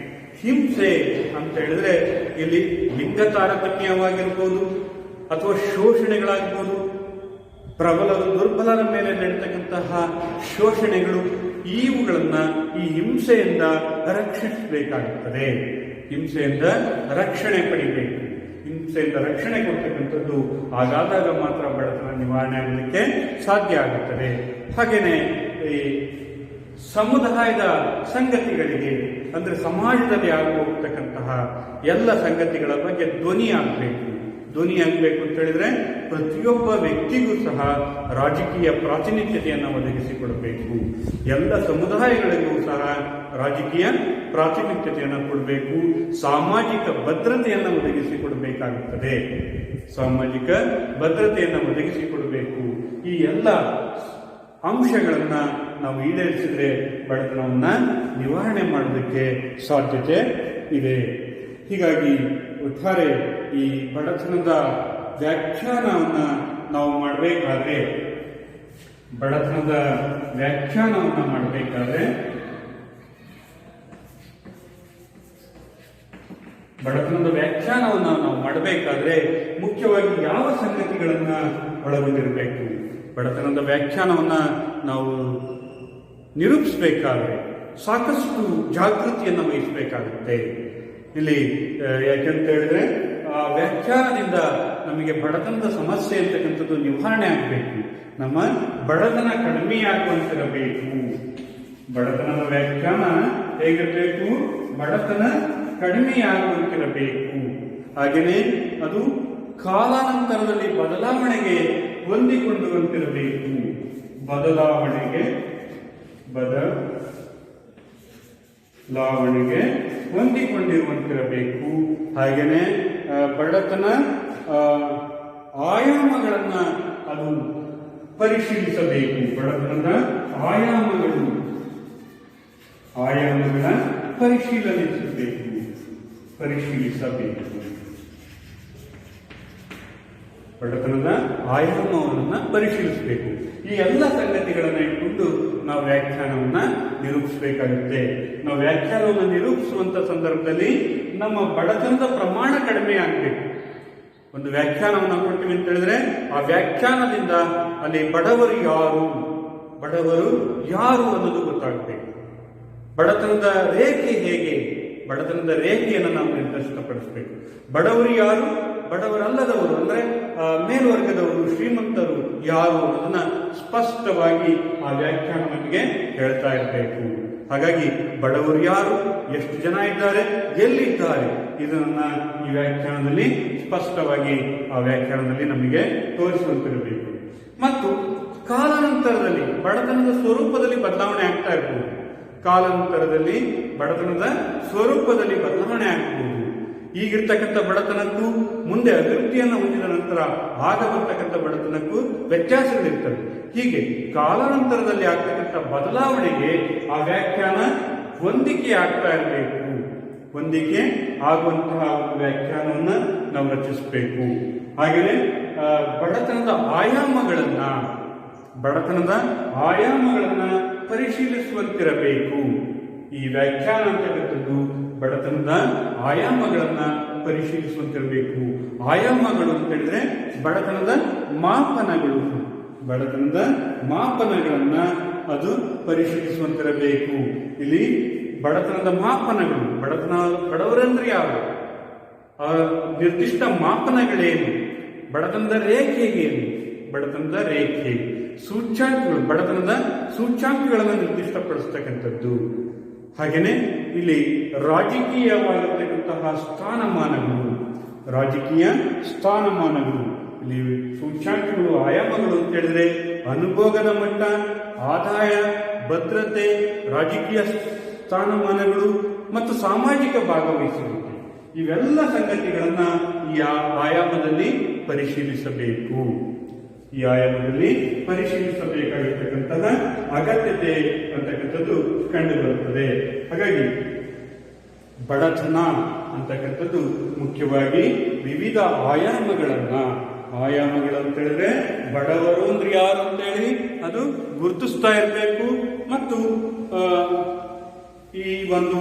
ಹಿಂಸೆ ಅಂತ ಹೇಳಿದ್ರೆ ಇಲ್ಲಿ ಲಿಂಗ ತಾರತಮ್ಯವಾಗಿರ್ಬೋದು ಅಥವಾ ಶೋಷಣೆಗಳಾಗ್ಬೋದು, ಪ್ರಬಲರು ದುರ್ಬಲರ ಮೇಲೆ ನಡೀತಕ್ಕಂತಹ ಶೋಷಣೆಗಳು, ಇವುಗಳನ್ನ ಈ ಹಿಂಸೆಯಿಂದ ರಕ್ಷಿಸಬೇಕಾಗುತ್ತದೆ. ಹಿಂಸೆಯಿಂದ ರಕ್ಷಣೆ ಪಡಿಬೇಕು. ಹಿಂಸೆಯಿಂದ ರಕ್ಷಣೆ ಕೊಡ್ತಕ್ಕಂಥದ್ದು ಹಾಗಾದಾಗ ಮಾತ್ರ ಬಡತನ ನಿವಾರಣೆ ಆಗಲಿಕ್ಕೆ ಸಾಧ್ಯ ಆಗುತ್ತದೆ. ಹಾಗೇನೆ ಈ ಸಮುದಾಯದ ಸಂಗತಿಗಳಿಗೆ, ಅಂದ್ರೆ ಸಮಾಜದಲ್ಲಿ ಆಗುವ ಹೋಗ್ತಕ್ಕಂತಹ ಎಲ್ಲ ಸಂಗತಿಗಳ ಬಗ್ಗೆ ಧ್ವನಿ ಆಗಬೇಕು. ಧ್ವನಿಯಾಗಬೇಕು ಅಂತ ಹೇಳಿದ್ರೆ ಪ್ರತಿಯೊಬ್ಬ ವ್ಯಕ್ತಿಗೂ ಸಹ ರಾಜಕೀಯ ಪ್ರಾತಿನಿಧ್ಯತೆಯನ್ನು ಒದಗಿಸಿಕೊಡಬೇಕು. ಎಲ್ಲ ಸಮುದಾಯಗಳಿಗೂ ಸಹ ರಾಜಕೀಯ ಪ್ರಾತಿನಿಧ್ಯತೆಯನ್ನು ಕೊಡಬೇಕು. ಸಾಮಾಜಿಕ ಭದ್ರತೆಯನ್ನು ಒದಗಿಸಿಕೊಡಬೇಕಾಗುತ್ತದೆ. ಸಾಮಾಜಿಕ ಭದ್ರತೆಯನ್ನು ಒದಗಿಸಿಕೊಡಬೇಕು. ಈ ಎಲ್ಲ ಅಂಶಗಳನ್ನ ನಾವು ಈಡೇರಿಸಿದ್ರೆ ಬಡತನವನ್ನ ನಿವಾರಣೆ ಮಾಡೋದಕ್ಕೆ ಸಾಧ್ಯತೆ ಇದೆ. ಹೀಗಾಗಿ ಒಟ್ಟಾರೆ ಈ ಬಡತನದ ವ್ಯಾಖ್ಯಾನವನ್ನ ನಾವು ಮಾಡಬೇಕಾದ್ರೆ ಮುಖ್ಯವಾಗಿ ಯಾವ ಸಂಗತಿಗಳನ್ನ ಒಳಗೊಂಡಿರಬೇಕು? ಬಡತನದ ವ್ಯಾಖ್ಯಾನವನ್ನ ನಾವು ನಿರೂಪಿಸಬೇಕಾದ್ರೆ ಸಾಕಷ್ಟು ಜಾಗೃತಿಯನ್ನು ವಹಿಸಬೇಕಾಗುತ್ತೆ. ಇಲ್ಲಿ ಯಾಕೆಂತ ಹೇಳಿದ್ರೆ ಆ ವ್ಯಾಖ್ಯಾನದಿಂದ ನಮಗೆ ಬಡತನದ ಸಮಸ್ಯೆ ಅಂತಕ್ಕಂಥದ್ದು ನಿವಾರಣೆ ಆಗಬೇಕು. ನಮ್ಮ ಬಡತನ ಕಡಿಮೆಯಾಗುವಂತಿರಬೇಕು. ಬಡತನದ ವ್ಯಾಖ್ಯಾನ ಹೇಗಿರಬೇಕು? ಬಡತನ ಕಡಿಮೆಯಾಗುವಂತಿರಬೇಕು. ಹಾಗೆಯೇ ಅದು ಕಾಲಾನಂತರದಲ್ಲಿ ಬದಲಾವಣೆಗೆ ಹೊಂದಿಕೊಳ್ಳುವಂತಿರಬೇಕು. ಬದಲಾವಣೆಗೆ ಹೊಂದಿಕೊಂಡಿರುವಂತಿರಬೇಕು. ಹಾಗೆಯೇ ಬಡತನ ಆಯಾಮಗಳನ್ನ ಅದು ಪರಿಶೀಲಿಸಬೇಕು. ಬಡತನದ ಆಯಾಮಗಳ ಪರಿಶೀಲಿಸಬೇಕು. ಬಡತನದ ಆಯಾಮವನ್ನು ಪರಿಶೀಲಿಸಬೇಕು. ಈ ಎಲ್ಲ ಸಂಗತಿಗಳನ್ನ ಇಟ್ಕೊಂಡು ನಾವು ವ್ಯಾಖ್ಯಾನವನ್ನ ನಿರೂಪಿಸಬೇಕಾಗುತ್ತೆ. ನಾವು ವ್ಯಾಖ್ಯಾನವನ್ನು ನಿರೂಪಿಸುವಂತ ಸಂದರ್ಭದಲ್ಲಿ ನಮ್ಮ ಬಡತನದ ಪ್ರಮಾಣ ಕಡಿಮೆ ಆಗಬೇಕು. ಒಂದು ವ್ಯಾಖ್ಯಾನವನ್ನು ಕೊಟ್ಟಿವಿ ಅಂತ ಹೇಳಿದ್ರೆ ಆ ವ್ಯಾಖ್ಯಾನದಿಂದ ಅಲ್ಲಿ ಬಡವರು ಯಾರು ಅನ್ನೋದು ಗೊತ್ತಾಗಬೇಕು. ಬಡತನದ ರೇಖೆ ಹೇಗೆ? ಬಡತನದ ರೇಖೆಯನ್ನು ನಾವು ನಿರ್ದಿಷ್ಟಪಡಿಸಬೇಕು. ಬಡವರು ಯಾರು, ಬಡವರಲ್ಲದವರು ಅಂದ್ರೆ ಮೇಲ್ವರ್ಗದವರು, ಶ್ರೀಮಂತರು ಯಾರು ಅನ್ನೋದನ್ನ ಸ್ಪಷ್ಟವಾಗಿ ಆ ವ್ಯಾಖ್ಯಾನ ನಮಗೆ ಹೇಳ್ತಾ ಇರಬೇಕು. ಹಾಗಾಗಿ ಬಡವರು ಯಾರು, ಎಷ್ಟು ಜನ ಇದ್ದಾರೆ, ಎಲ್ಲಿದ್ದಾರೆ, ಇದನ್ನ ಈ ವ್ಯಾಖ್ಯಾನದಲ್ಲಿ ಸ್ಪಷ್ಟವಾಗಿ ಆ ವ್ಯಾಖ್ಯಾನದಲ್ಲಿ ನಮಗೆ ತೋರಿಸುವಂತಿರಬೇಕು. ಮತ್ತು ಕಾಲಾನಂತರದಲ್ಲಿ ಬಡತನದ ಸ್ವರೂಪದಲ್ಲಿ ಬದಲಾವಣೆ ಆಗ್ತಾ ಇರಬಹುದು. ಕಾಲಾನಂತರದಲ್ಲಿ ಬಡತನದ ಸ್ವರೂಪದಲ್ಲಿ ಬದಲಾವಣೆ ಆಗಬಹುದು. ಈಗಿರ್ತಕ್ಕಂಥ ಬಡತನಕ್ಕೂ ಮುಂದೆ ಅಭಿವೃದ್ಧಿಯನ್ನು ಹೊಂದಿದ ನಂತರ ಆಗ ಬರ್ತಕ್ಕಂಥ ಬಡತನಕ್ಕೂ ವ್ಯತ್ಯಾಸಗಳಿರ್ತವೆ. ಹೀಗೆ ಕಾಲಾನಂತರದಲ್ಲಿ ಆಗ್ತಕ್ಕಂಥ ಬದಲಾವಣೆಗೆ ಆ ವ್ಯಾಖ್ಯಾನ ಹೊಂದಿಕೆ ಆಗ್ತಾ ಇರಬೇಕು. ಹೊಂದಿಕೆ ಆಗುವಂತಹ ಒಂದು ವ್ಯಾಖ್ಯಾನವನ್ನ ನಾವು ರಚಿಸಬೇಕು. ಹಾಗೆಯೇ ಬಡತನದ ಆಯಾಮಗಳನ್ನ ಪರಿಶೀಲಿಸುವಂತಿರಬೇಕು. ಈ ವ್ಯಾಖ್ಯಾನ ಅಂತಕ್ಕಂಥದ್ದು ಬಡತನದ ಆಯಾಮಗಳನ್ನ ಪರಿಶೀಲಿಸುವಂತಿರಬೇಕು. ಆಯಾಮಗಳು ಅಂತ ಹೇಳಿದ್ರೆ ಬಡತನದ ಮಾಪನಗಳನ್ನ ಅದು ಪರಿಶೀಲಿಸುವಂತಿರಬೇಕು. ಇಲ್ಲಿ ಬಡತನದ ಮಾಪನಗಳು, ಬಡವರಂದ್ರೆ ಯಾರು, ನಿರ್ದಿಷ್ಟ ಮಾಪನಗಳೇನು, ಬಡತನದ ರೇಖೆಗೇನು, ಬಡತನದ ರೇಖೆ ಸೂಚ್ಯಾಂಕಗಳು, ಬಡತನದ ಸೂಚ್ಯಾಂಕಗಳನ್ನು ನಿರ್ದಿಷ್ಟಪಡಿಸ್ತಕ್ಕಂಥದ್ದು. ಹಾಗೆಯೇ ಇಲ್ಲಿ ರಾಜಕೀಯ ಸ್ಥಾನಮಾನಗಳು, ಇಲ್ಲಿ ಸೂಚ್ಯಾಂಕಗಳು, ಆಯಾಮಗಳು ಅಂತ ಹೇಳಿದ್ರೆ ಅನುಭೋಗದ ಮಟ್ಟ, ಆದಾಯ, ಭದ್ರತೆ, ರಾಜಕೀಯ ಸ್ಥಾನಮಾನಗಳು ಮತ್ತು ಸಾಮಾಜಿಕ ಭಾಗವಹಿಸುವಿಕೆ, ಇವೆಲ್ಲ ಸಂಗತಿಗಳನ್ನ ಈ ಆಯಾಮದಲ್ಲಿ ಪರಿಶೀಲಿಸಬೇಕು. ಈ ಆಯಾಮದಲ್ಲಿ ಪರಿಶೀಲಿಸಬೇಕಾಗಿರ್ತಕ್ಕಂತಹ ಅಗತ್ಯತೆ ಅಂತಕ್ಕಂಥದ್ದು ಕಂಡುಬರುತ್ತದೆ. ಹಾಗಾಗಿ ಬಡತನ ಅಂತಕ್ಕಂಥದ್ದು ಮುಖ್ಯವಾಗಿ ವಿವಿಧ ಆಯಾಮಗಳು ಅಂತ ಹೇಳಿದ್ರೆ ಬಡವರು ಅಂದ್ರೆ ಯಾರು ಅಂತೇಳಿ ಅದು ಗುರುತಿಸ್ತಾ ಇರಬೇಕು. ಮತ್ತು ಈ ಒಂದು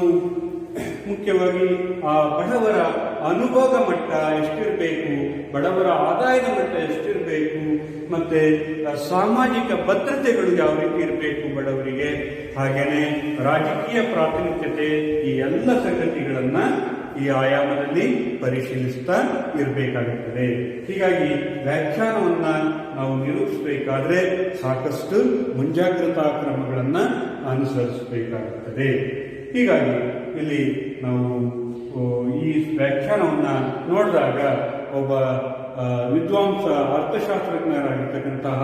ಮುಖ್ಯವಾಗಿ ಆ ಬಡವರ ಅನುಭೋಗ ಮಟ್ಟ ಎಷ್ಟಿರಬೇಕು, ಬಡವರ ಆದಾಯದ ಮಟ್ಟ ಎಷ್ಟಿರಬೇಕು, ಮತ್ತೆ ಸಾಮಾಜಿಕ ಭದ್ರತೆಗಳು ಯಾವ ರೀತಿ ಇರಬೇಕು ಬಡವರಿಗೆ, ಹಾಗೇನೆ ರಾಜಕೀಯ ಪ್ರಾತಿನಿಧ್ಯತೆ, ಈ ಎಲ್ಲ ಸಂಗತಿಗಳನ್ನ ಈ ಆಯಾಮದಲ್ಲಿ ಪರಿಶೀಲಿಸ್ತಾ ಇರಬೇಕಾಗುತ್ತದೆ. ಹೀಗಾಗಿ ವ್ಯಾಖ್ಯಾನವನ್ನ ನಾವು ನಿರೂಪಿಸಬೇಕಾದ್ರೆ ಸಾಕಷ್ಟು ಮುಂಜಾಗ್ರತಾ ಕ್ರಮಗಳನ್ನ ಅನುಸರಿಸಬೇಕಾಗುತ್ತದೆ. ಹೀಗಾಗಿ ಇಲ್ಲಿ ನಾವು ಈ ವ್ಯಾಖ್ಯಾನವನ್ನ ನೋಡಿದಾಗ ಒಬ್ಬ ವಿದ್ವಾಂಸ ಅರ್ಥಶಾಸ್ತ್ರಜ್ಞರಾಗಿರ್ತಕ್ಕಂತಹ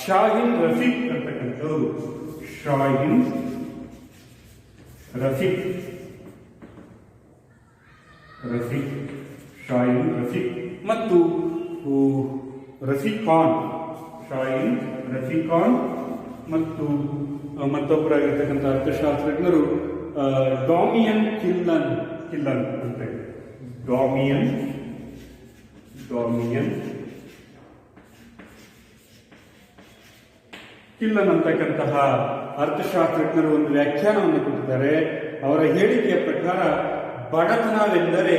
ಶಾಹಿನ್ ರಫೀಕ್ ಅಂತಕ್ಕಂಥವ್ರು. ಶಾಹಿನ್ ರಫೀಕ್ ಮತ್ತು ರಫೀಕಾನ್, ಶಾಹಿನ್ ರಫೀಕಾನ್ ಮತ್ತು ಮತ್ತೊಬ್ಬರಾಗಿರ್ತಕ್ಕಂಥ ಅರ್ಥಶಾಸ್ತ್ರಜ್ಞರು ಡಾಮಿಯನ್ ಕಿಲ್ಲನ್ ಅಂತ ಹೇಳಿ, ಡಾಮಿಯನ್ ಕಿಲ್ಲನ್ ಅಂತಕ್ಕಂತಹ ಅರ್ಥಶಾಸ್ತ್ರಜ್ಞರು ಒಂದು ವ್ಯಾಖ್ಯಾನವನ್ನು ಕೊಟ್ಟಿದ್ದಾರೆ. ಅವರ ಹೇಳಿಕೆಯ ಪ್ರಕಾರ ಬಡತನವೆಂದರೆ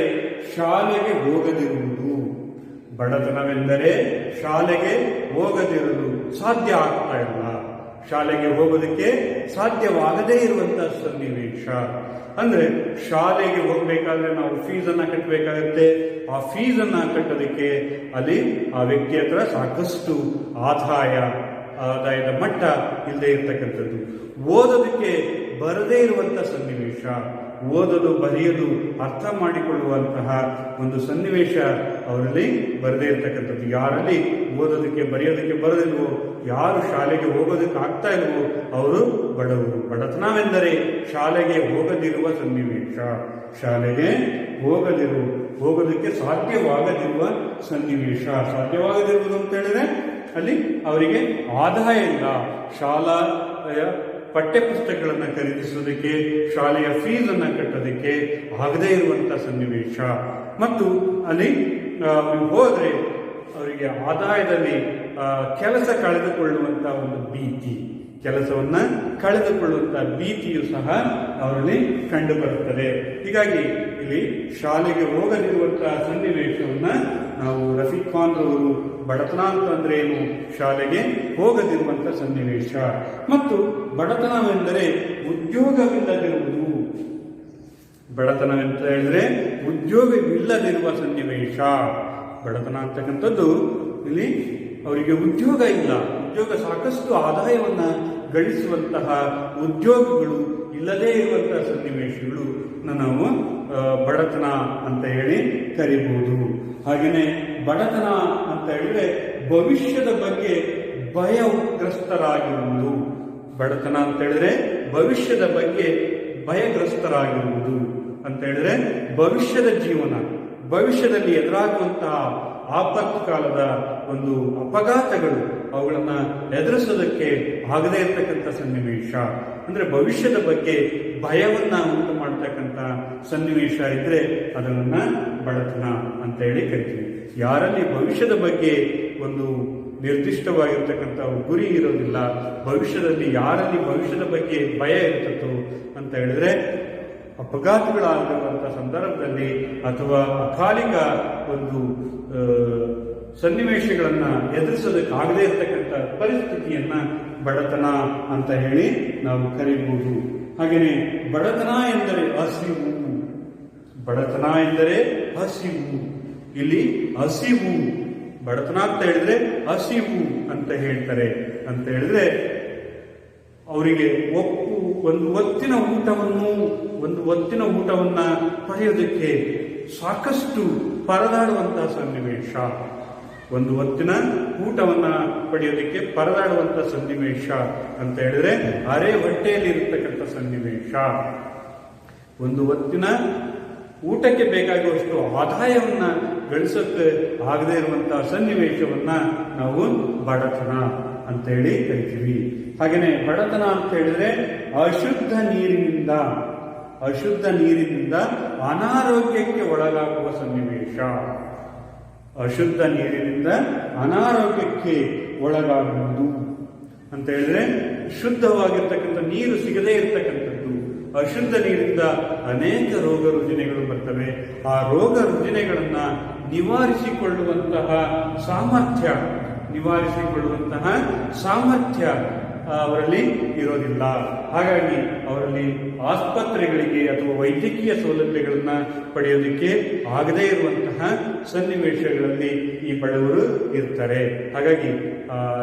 ಶಾಲೆಗೆ ಹೋಗದಿರುವುದು, ಬಡತನವೆಂದರೆ ಶಾಲೆಗೆ ಹೋಗದಿರುವುದು, ಸಾಧ್ಯ ಆಗ್ತಾ ಇಲ್ಲ, ಶಾಲೆಗೆ ಹೋಗೋದಕ್ಕೆ ಸಾಧ್ಯವಾಗದೇ ಇರುವಂತಹ ಸನ್ನಿವೇಶ. ಅಂದ್ರೆ ಶಾಲೆಗೆ ಹೋಗ್ಬೇಕಾದ್ರೆ ನಾವು ಫೀಸನ್ನ ಕಟ್ಟಬೇಕಾಗತ್ತೆ. ಆ ಫೀಸನ್ನ ಕಟ್ಟೋದಕ್ಕೆ ಅಲ್ಲಿ ಆ ವ್ಯಕ್ತಿ ಹತ್ರ ಸಾಕಷ್ಟು ಆದಾಯದ ಮಟ್ಟ ಇಲ್ಲದೆ ಇರ್ತಕ್ಕಂಥದ್ದು, ಓದೋದಕ್ಕೆ ಬರದೇ ಇರುವಂತಹ ಸನ್ನಿವೇಶ, ಓದಲು ಬರೆಯಲು ಅರ್ಥ ಮಾಡಿಕೊಳ್ಳುವಂತಹ ಒಂದು ಸನ್ನಿವೇಶ ಅವರಲ್ಲಿ ಬರದೇ ಇರತಕ್ಕಂಥದ್ದು. ಯಾರಲ್ಲಿ ಓದೋದಕ್ಕೆ ಬರೆಯೋದಕ್ಕೆ ಬರದಿಲ್ವೋ, ಯಾರು ಶಾಲೆಗೆ ಹೋಗೋದಕ್ಕೆ ಆಗ್ತಾ ಇಲ್ವೋ ಅವರು ಬಡವರು. ಬಡತನವೆಂದರೆ ಶಾಲೆಗೆ ಹೋಗದಿರುವ ಸನ್ನಿವೇಶ, ಶಾಲೆಗೆ ಹೋಗೋದಕ್ಕೆ ಸಾಧ್ಯವಾಗದಿರುವ ಸನ್ನಿವೇಶ. ಸಾಧ್ಯವಾಗದಿರುವುದು ಅಂತ ಹೇಳಿದ್ರೆ ಅಲ್ಲಿ ಅವರಿಗೆ ಆದಾಯ ಇಲ್ಲ, ಶಾಲೆಯ ಪಠ್ಯಪುಸ್ತಕಗಳನ್ನು ಖರೀದಿಸೋದಕ್ಕೆ, ಶಾಲೆಯ ಫೀಸನ್ನು ಕಟ್ಟೋದಕ್ಕೆ ಆಗದೇ ಇರುವಂತಹ ಸನ್ನಿವೇಶ. ಮತ್ತು ಅಲ್ಲಿ ಹೋದ್ರೆ ಅವರಿಗೆ ಆದಾಯದಲ್ಲಿ ಕೆಲಸ ಕಳೆದುಕೊಳ್ಳುವಂತಹ ಒಂದು ಭೀತಿ, ಕೆಲಸವನ್ನ ಕಳೆದುಕೊಳ್ಳುವಂತಹ ಭೀತಿಯು ಸಹ ಅವರಲ್ಲಿ ಕಂಡು ಬರುತ್ತದೆ. ಹೀಗಾಗಿ ಇಲ್ಲಿ ಶಾಲೆಗೆ ಹೋಗದಿರುವಂತಹ ಸನ್ನಿವೇಶವನ್ನ ನಾವು ರಫೀಕ್ ಖಾನ್ ರವರು ಬಡತನ ಅಂತಂದ್ರೆ ಏನು, ಶಾಲೆಗೆ ಹೋಗದಿರುವಂತಹ ಸನ್ನಿವೇಶ. ಮತ್ತು ಬಡತನವೆಂದರೆ ಉದ್ಯೋಗವಿಲ್ಲದಿರುವುದು, ಬಡತನವೆಂತ ಹೇಳಿದ್ರೆ ಉದ್ಯೋಗವಿಲ್ಲದಿರುವ ಸನ್ನಿವೇಶ. ಬಡತನ ಅಂತಕ್ಕಂಥದ್ದು ಇಲ್ಲಿ ಅವರಿಗೆ ಉದ್ಯೋಗ ಇಲ್ಲ, ಸಾಕಷ್ಟು ಆದಾಯವನ್ನ ಗಳಿಸುವಂತಹ ಉದ್ಯೋಗಗಳು ಇಲ್ಲದೇ ಇರುವಂತಹ ಸನ್ನಿವೇಶಗಳು ನಾವು ಬಡತನ ಅಂತ ಹೇಳಿ ಕರಿಬಹುದು. ಹಾಗೆಯೇ ಬಡತನ ಅಂತ ಹೇಳಿದ್ರೆ ಭವಿಷ್ಯದ ಬಗ್ಗೆ ಭಯಗ್ರಸ್ತರಾಗಿರುವುದು. ಬಡತನ ಅಂತ ಹೇಳಿದ್ರೆ ಭವಿಷ್ಯದ ಬಗ್ಗೆ ಭಯಗ್ರಸ್ತರಾಗಿರುವುದು ಅಂತ ಹೇಳಿದ್ರೆ ಭವಿಷ್ಯದ ಜೀವನ, ಭವಿಷ್ಯದಲ್ಲಿ ಎದುರಾಗುವಂತಹ ಆಪತ್ಕಾಲದ ಒಂದು ಅಪಘಾತಗಳು, ಅವುಗಳನ್ನ ಎದುರಿಸೋದಕ್ಕೆ ಆಗದೇ ಇರತಕ್ಕಂಥ ಸನ್ನಿವೇಶ. ಅಂದ್ರೆ ಭವಿಷ್ಯದ ಬಗ್ಗೆ ಭಯವನ್ನ ಉಂಟು ಮಾಡತಕ್ಕಂಥ ಸನ್ನಿವೇಶ ಇದ್ರೆ ಅದನ್ನ ಬಡತನ ಅಂತ ಹೇಳಿ ಕರಿತೀವಿ. ಯಾರಲ್ಲಿ ಭವಿಷ್ಯದ ಬಗ್ಗೆ ಒಂದು ನಿರ್ದಿಷ್ಟವಾಗಿರ್ತಕ್ಕಂಥ ಗುರಿ ಇರೋದಿಲ್ಲ, ಭವಿಷ್ಯದಲ್ಲಿ ಯಾರಲ್ಲಿ ಭವಿಷ್ಯದ ಬಗ್ಗೆ ಭಯ ಇರ್ತದೋ ಅಂತ ಹೇಳಿದ್ರೆ ಅಪಘಾತಗಳಾಗಿರುವಂತಹ ಸಂದರ್ಭದಲ್ಲಿ ಅಥವಾ ಅಕಾಲಿಕ ಒಂದು ಸನ್ನಿವೇಶಗಳನ್ನ ಎದುರಿಸೋದಕ್ಕಾಗದೇ ಇರತಕ್ಕಂಥ ಪರಿಸ್ಥಿತಿಯನ್ನ ಬಡತನ ಅಂತ ಹೇಳಿ ನಾವು ಕರೀಬಹುದು. ಹಾಗೆಯೇ ಬಡತನ ಎಂದರೆ ಹಸಿವು, ಬಡತನ ಎಂದರೆ ಹಸಿವು. ಇಲ್ಲಿ ಹಸಿವು, ಬಡತನ ಅಂತ ಹೇಳಿದ್ರೆ ಹಸಿವು ಅಂತ ಹೇಳ್ತಾರೆ. ಅಂತ ಹೇಳಿದ್ರೆ ಅವರಿಗೆ ಒಂದು ಹೊತ್ತಿನ ಊಟವನ್ನ ಪಡೆಯೋದಕ್ಕೆ ಸಾಕಷ್ಟು ಪರದಾಡುವಂತಹ ಸನ್ನಿವೇಶ, ಒಂದು ಹೊತ್ತಿನ ಊಟವನ್ನ ಪಡೆಯೋದಕ್ಕೆ ಪರದಾಡುವಂತಹ ಸನ್ನಿವೇಶ ಅಂತ ಹೇಳಿದ್ರೆ ಅರೆ ಹೊಟ್ಟೆಯಲ್ಲಿ ಇರತಕ್ಕಂಥ ಸನ್ನಿವೇಶ. ಒಂದು ಹೊತ್ತಿನ ಊಟಕ್ಕೆ ಬೇಕಾಗುವಷ್ಟು ಆದಾಯವನ್ನ ಗಳಿಸಕ್ಕೆ ಆಗದೇ ಇರುವಂತಹ ಸನ್ನಿವೇಶವನ್ನ ನಾವು ಬಡತನ ಅಂತ ಹೇಳಿ ಕರಿತೀವಿ. ಹಾಗೆಯೇ ಬಡತನ ಅಂತ ಹೇಳಿದ್ರೆ ಅಶುದ್ಧ ನೀರಿನಿಂದ ಅನಾರೋಗ್ಯಕ್ಕೆ ಒಳಗಾಗುವ ಸನ್ನಿವೇಶ, ಅಶುದ್ಧ ನೀರಿನಿಂದ ಅನಾರೋಗ್ಯಕ್ಕೆ ಒಳಗಾಗುವುದು ಅಂತ ಹೇಳಿದ್ರೆ ಶುದ್ಧವಾಗಿರ್ತಕ್ಕಂಥ ನೀರು ಸಿಗದೇ ಇರತಕ್ಕಂಥದ್ದು. ಅಶುದ್ಧ ನೀರಿನಿಂದ ಅನೇಕ ರೋಗ ರುಜಿನಗಳು ಬರ್ತವೆ. ಆ ರೋಗ ರುಜಿನಗಳನ್ನ ನಿವಾರಿಸಿಕೊಳ್ಳುವಂತಹ ಸಾಮರ್ಥ್ಯ ಅವರಲ್ಲಿ ಇರೋದಿಲ್ಲ. ಹಾಗಾಗಿ ಅವರಲ್ಲಿ ಆಸ್ಪತ್ರೆಗಳಿಗೆ ಅಥವಾ ವೈದ್ಯಕೀಯ ಸೌಲಭ್ಯಗಳನ್ನ ಪಡೆಯೋದಕ್ಕೆ ಆಗದೇ ಇರುವಂತಹ ಸನ್ನಿವೇಶಗಳಲ್ಲಿ ಈ ಬಡವರು ಇರ್ತಾರೆ. ಹಾಗಾಗಿ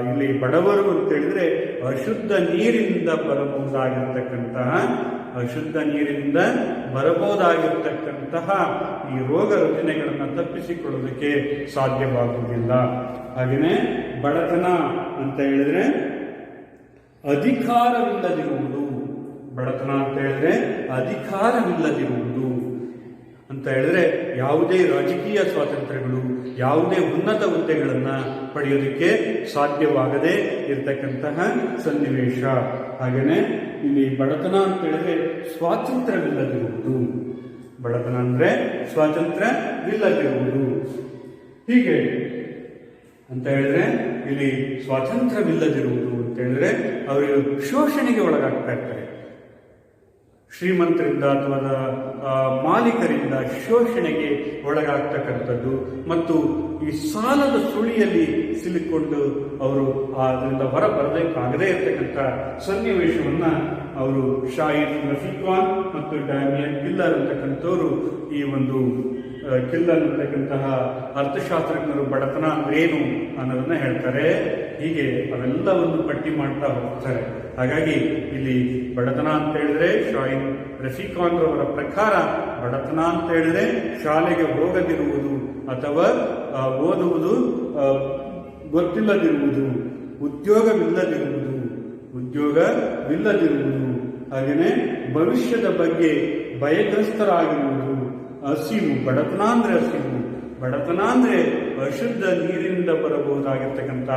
ಇಲ್ಲಿ ಬಡವರು ಅಂತ ಹೇಳಿದ್ರೆ ಅಶುದ್ಧ ನೀರಿನಿಂದ ಬರಬಹುದಾಗಿರ್ತಕ್ಕಂತಹ ಅಶುದ್ಧ ನೀರಿನಿಂದ ಬರಬಹುದಾಗಿರ್ತಕ್ಕಂತಹ ಈ ರೋಗ ರುಜಿನಗಳನ್ನು ತಪ್ಪಿಸಿಕೊಳ್ಳೋದಕ್ಕೆ ಸಾಧ್ಯವಾಗುವುದಿಲ್ಲ. ಹಾಗೆಯೇ ಬಡತನ ಅಂತ ಹೇಳಿದ್ರೆ ಅಧಿಕಾರವಿಲ್ಲದಿರುವುದು. ಬಡತನ ಅಂತ ಹೇಳಿದ್ರೆ ಅಧಿಕಾರವಿಲ್ಲದಿರುವುದು ಅಂತ ಹೇಳಿದ್ರೆ ಯಾವುದೇ ರಾಜಕೀಯ ಸ್ವಾತಂತ್ರ್ಯಗಳು, ಯಾವುದೇ ಉನ್ನತ ಹುದ್ದೆಗಳನ್ನು ಪಡೆಯೋದಕ್ಕೆ ಸಾಧ್ಯವಾಗದೇ ಇರತಕ್ಕಂತಹ ಸನ್ನಿವೇಶ. ಹಾಗೆಯೇ ಇಲ್ಲಿ ಬಡತನ ಅಂತ ಹೇಳಿದ್ರೆ ಸ್ವಾತಂತ್ರ್ಯವಿಲ್ಲದಿರುವುದು. ಬಡತನ ಅಂದ್ರೆ ಸ್ವಾತಂತ್ರ್ಯವಿಲ್ಲದಿರುವುದು. ಹೀಗೆ ಅಂತ ಹೇಳಿದ್ರೆ ಇಲ್ಲಿ ಸ್ವಾತಂತ್ರ್ಯವಿಲ್ಲದಿರುವುದು ಅಂತ ಹೇಳಿದ್ರೆ ಅವರು ಶೋಷಣೆಗೆ ಒಳಗಾಗ್ತಾ ಇರ್ತಾರೆ. ಶ್ರೀಮಂತರಿಂದ ಅಥವಾ ಮಾಲೀಕರಿಂದ ಶೋಷಣೆಗೆ ಒಳಗಾಗ್ತಕ್ಕಂಥದ್ದು ಮತ್ತು ಈ ಸಾಲದ ಸುಳಿಯಲ್ಲಿ ಸಿಲುಕೊಂಡು ಅವರು ಅದರಿಂದ ಹೊರ ಬರಬೇಕಾಗದೇ ಇರತಕ್ಕಂಥ ಸನ್ನಿವೇಶವನ್ನ ಅವರು ಶಾಹಿದ್ ರಫೀಕ್ ಖಾನ್ ಮತ್ತು ಡ್ಯಾನಿಯಲ್ ಕಿಲ್ಲರ್ ಅಂತಕ್ಕಂಥವ್ರು ಈ ಒಂದು ಕಿಲ್ಲರ್ ಅಂತಕ್ಕಂತಹ ಅರ್ಥಶಾಸ್ತ್ರಜ್ಞರು ಬಡತನ ಅಂದ್ರೇನು ಅನ್ನೋದನ್ನ ಹೇಳ್ತಾರೆ. ಹೀಗೆ ಅವೆಲ್ಲವನ್ನು ಪಟ್ಟಿ ಮಾಡ್ತಾ ಹೋಗ್ತಾರೆ. ಹಾಗಾಗಿ ಇಲ್ಲಿ ಬಡತನ ಅಂತ ಹೇಳಿದ್ರೆ ಶಾಹಿದ್ ರಫೀಕ್ ಖಾನ್ ರವರ ಪ್ರಕಾರ ಬಡತನ ಅಂತ ಹೇಳಿದ್ರೆ ಶಾಲೆಗೆ ಹೋಗದಿರುವುದು ಅಥವಾ ಓದುವುದು ಗೊತ್ತಿಲ್ಲದಿರುವುದು, ಉದ್ಯೋಗವಿಲ್ಲದಿರುವುದು, ಹಾಗೆಯೇ ಭವಿಷ್ಯದ ಬಗ್ಗೆ ಭಯಗ್ರಸ್ತರಾಗಿರುವುದು, ಹಸಿವು. ಬಡತನ ಅಂದ್ರೆ ಹಸಿವು. ಬಡತನ ಅಂದ್ರೆ ಅಶುದ್ಧ ನೀರಿನಿಂದ ಬರಬಹುದಾಗಿರ್ತಕ್ಕಂಥ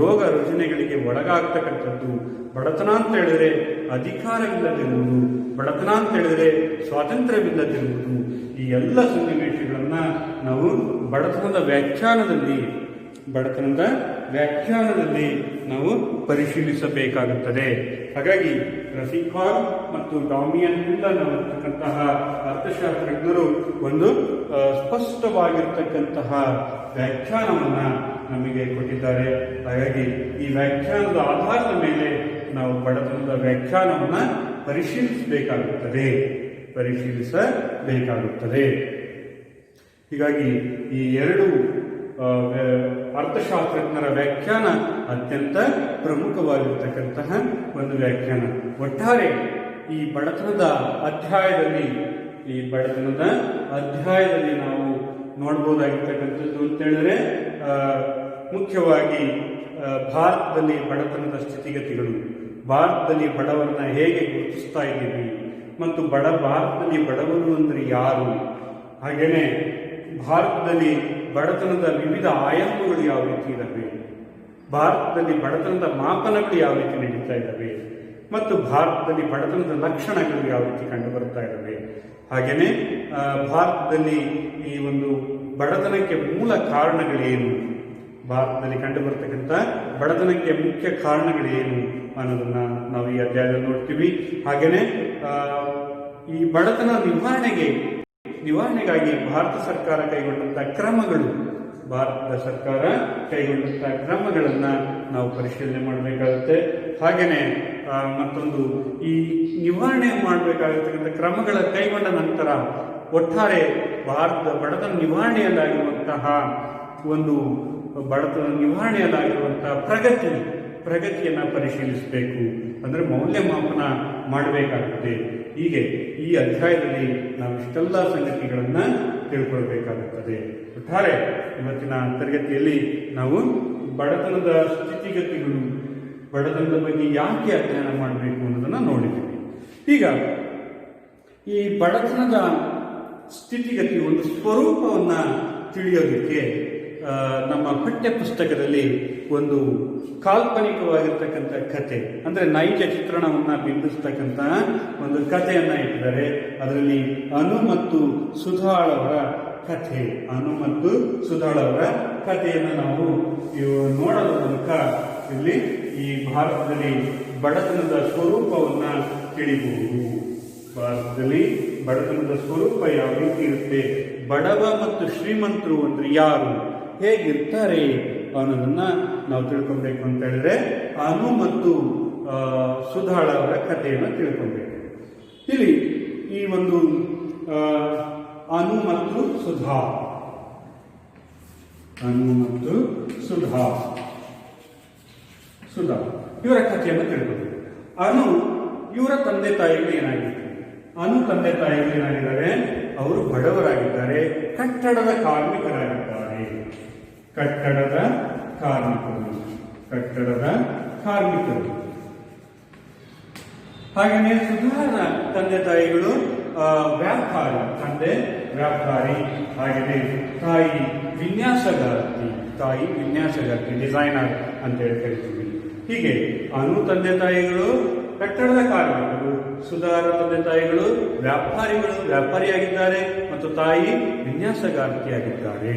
ರೋಗ ರುಜಿನಗಳಿಗೆ ಒಳಗಾಗ್ತಕ್ಕಂಥದ್ದು. ಬಡತನ ಅಂತ ಹೇಳಿದ್ರೆ ಅಧಿಕಾರವಿಲ್ಲದಿರುವುದು, ಬಡತನ ಅಂತ ಹೇಳಿದ್ರೆ ಸ್ವಾತಂತ್ರ್ಯವಿಲ್ಲದಿರುವುದು. ಈ ಎಲ್ಲ ಸನ್ನಿವೇಶಗಳನ್ನ ನಾವು ಬಡತನದ ವ್ಯಾಖ್ಯಾನದಲ್ಲಿ ನಾವು ಪರಿಶೀಲಿಸಬೇಕಾಗುತ್ತದೆ. ಹಾಗಾಗಿ ರಫೀಕ್ ಖಾನ್ ಮತ್ತು ಡಾಮಿಯನ್ ಕಿಲ್ಲರ್ ಅನ್ನತಕ್ಕಂತಹ ಅರ್ಥಶಾಸ್ತ್ರಜ್ಞರು ಒಂದು ಸ್ಪಷ್ಟವಾಗಿರ್ತಕ್ಕಂತಹ ವ್ಯಾಖ್ಯಾನವನ್ನ ನಮಗೆ ಕೊಟ್ಟಿದ್ದಾರೆ. ಹಾಗಾಗಿ ಈ ವ್ಯಾಖ್ಯಾನದ ಆಧಾರದ ಮೇಲೆ ನಾವು ಬಡತನದ ವ್ಯಾಖ್ಯಾನವನ್ನ ಪರಿಶೀಲಿಸಬೇಕಾಗುತ್ತದೆ. ಹೀಗಾಗಿ ಈ ಎರಡು ಅರ್ಥಶಾಸ್ತ್ರಜ್ಞರ ವ್ಯಾಖ್ಯಾನ ಅತ್ಯಂತ ಪ್ರಮುಖವಾಗಿರ್ತಕ್ಕಂತಹ ಒಂದು ವ್ಯಾಖ್ಯಾನ. ಒಟ್ಟಾರೆ ಈ ಬಡತನದ ಅಧ್ಯಾಯದಲ್ಲಿ ನಾವು ನೋಡಬಹುದಾಗಿರ್ತಕ್ಕಂಥದ್ದು ಅಂತ ಹೇಳಿದ್ರೆ ಮುಖ್ಯವಾಗಿ ಭಾರತದಲ್ಲಿ ಬಡತನದ ಸ್ಥಿತಿಗತಿಗಳು, ಭಾರತದಲ್ಲಿ ಬಡವರನ್ನ ಹೇಗೆ ಗುರುತಿಸ್ತಾ ಇದ್ದೀವಿ ಮತ್ತು ಭಾರತದಲ್ಲಿ ಬಡವರು ಅಂದ್ರೆ ಯಾರು, ಹಾಗೇನೆ ಭಾರತದಲ್ಲಿ ಬಡತನದ ವಿವಿಧ ಆಯಾಮಗಳು ಯಾವ ರೀತಿ ಇದ್ದಾವೆ, ಭಾರತದಲ್ಲಿ ಬಡತನದ ಮಾಪನಗಳು ಯಾವ ರೀತಿ ನಡೀತಾ ಇದ್ದಾವೆ ಮತ್ತು ಭಾರತದಲ್ಲಿ ಬಡತನದ ಲಕ್ಷಣಗಳು ಯಾವ ರೀತಿ ಕಂಡು ಬರ್ತಾ ಇದ್ದಾವೆ, ಹಾಗೇನೆ ಭಾರತದಲ್ಲಿ ಈ ಒಂದು ಬಡತನಕ್ಕೆ ಮೂಲ ಕಾರಣಗಳೇನು, ಭಾರತದಲ್ಲಿ ಕಂಡು ಬರ್ತಕ್ಕಂಥ ಬಡತನಕ್ಕೆ ಮುಖ್ಯ ಕಾರಣಗಳೇನು ಅನ್ನೋದನ್ನ ನಾವು ಈ ಅಧ್ಯಾಯದಲ್ಲಿ ನೋಡ್ತೀವಿ. ಹಾಗೇನೆ ಈ ಬಡತನ ನಿವಾರಣೆಗಾಗಿ ಭಾರತ ಸರ್ಕಾರ ಕೈಗೊಂಡಂತಹ ಕ್ರಮಗಳನ್ನ ನಾವು ಪರಿಶೀಲನೆ ಮಾಡಬೇಕಾಗುತ್ತೆ. ಹಾಗೇನೆ ಮತ್ತೊಂದು ಈ ನಿವಾರಣೆ ಮಾಡಬೇಕಾಗಿರ್ತಕ್ಕಂಥ ಕ್ರಮಗಳ ಕೈಗೊಂಡ ನಂತರ ಒಟ್ಟಾರೆ ಭಾರತದ ಬಡತನ ನಿವಾರಣೆಯಲ್ಲಾಗಿರುವಂತಹ ಪ್ರಗತಿಯನ್ನ ಪರಿಶೀಲಿಸಬೇಕು, ಅಂದ್ರೆ ಮೌಲ್ಯಮಾಪನ ಮಾಡಬೇಕಾಗುತ್ತೆ. ಹೀಗೆ ಈ ಅಧ್ಯಾಯದಲ್ಲಿ ನಾವು ಇಷ್ಟೆಲ್ಲ ಸಂಗತಿಗಳನ್ನ ತಿಳ್ಕೊಳ್ಬೇಕಾಗುತ್ತದೆ. ಒಟ್ಟಾರೆ ಇವತ್ತಿನ ತರಗತಿಯಲ್ಲಿ ನಾವು ಬಡತನದ ಸ್ಥಿತಿಗತಿಗಳು, ಬಡತನದ ಬಗ್ಗೆ ಯಾಕೆ ಅಧ್ಯಯನ ಮಾಡಬೇಕು ಅನ್ನೋದನ್ನ ನೋಡಿದ್ದೀವಿ. ಈಗ ಈ ಬಡತನದ ಸ್ಥಿತಿಗತಿ ಒಂದು ಸ್ವರೂಪವನ್ನ ತಿಳಿಯೋದಕ್ಕೆ ನಮ್ಮ ಪಠ್ಯ ಪುಸ್ತಕದಲ್ಲಿ ಒಂದು ಕಾಲ್ಪನಿಕವಾಗಿರ್ತಕ್ಕಂಥ ಕತೆ, ಅಂದ್ರೆ ನೈಜ ಚಿತ್ರಣವನ್ನ ಬಿಂಬಿಸ್ತಕ್ಕಂಥ ಒಂದು ಕಥೆಯನ್ನ ಇಟ್ಟಿದ್ದಾರೆ. ಅದರಲ್ಲಿ ಅನು ಮತ್ತು ಸುಧಾಳವರ ಕಥೆಯನ್ನು ನಾವು ನೋಡೋದ್ರ ಮೂಲಕ ಇಲ್ಲಿ ಈ ಭಾರತದಲ್ಲಿ ಬಡತನದ ಸ್ವರೂಪವನ್ನ ತಿಳಿಬಹುದು. ಭಾರತದಲ್ಲಿ ಬಡತನದ ಸ್ವರೂಪ ಯಾವ ರೀತಿ ಇರುತ್ತೆ, ಬಡವ ಮತ್ತು ಶ್ರೀಮಂತರು ಅಂದ್ರೆ ಯಾರು, ಹೇಗಿರ್ತಾರೆ ಅನ್ನೋದನ್ನ ನಾವು ತಿಳ್ಕೊಬೇಕು ಅಂತ ಹೇಳಿದ್ರೆ ಅನು ಮತ್ತು ಸುಧಾಳ ಅವರ ಕಥೆಯನ್ನು ತಿಳ್ಕೊಬೇಕು. ಇಲ್ಲಿ ಈ ಒಂದು ಅನು ಮತ್ತು ಸುಧಾ ಇವರ ಕಥೆಯನ್ನು ತಿಳ್ಕೊಬೇಕು. ಅನು ಇವರ ತಂದೆ ತಾಯಿಗಳು ಏನಾಗಿತ್ತು, ಅನು ತಂದೆ ತಾಯಿಗಳು ಏನಾಗಿದ್ದಾರೆ, ಅವರು ಬಡವರಾಗಿದ್ದಾರೆ, ಕಟ್ಟಡದ ಕಾರ್ಮಿಕರಾಗಿದ್ದಾರೆ. ಕಟ್ಟಡದ ಕಾರ್ಮಿಕರು. ಹಾಗೆಯೇ ಸುಧಾರ ತಂದೆ ತಾಯಿಗಳು ವ್ಯಾಪಾರಿ, ತಂದೆ ವ್ಯಾಪಾರಿ, ಹಾಗೆಯೇ ತಾಯಿ ವಿನ್ಯಾಸಗಾರ್ತಿ, ಡಿಸೈನರ್ ಅಂತ ಹೇಳಿ ಕರಿತೀವಿ. ಹೀಗೆ ಅನು ತಂದೆ ತಾಯಿಗಳು ಕಟ್ಟಡದ ಕಾರ್ಮಿಕರು, ಸುಧಾರ ತಂದೆ ತಾಯಿಗಳು ವ್ಯಾಪಾರಿಯಾಗಿದ್ದಾರೆ ಮತ್ತು ತಾಯಿ ವಿನ್ಯಾಸಗಾರ್ತಿಯಾಗಿದ್ದಾರೆ.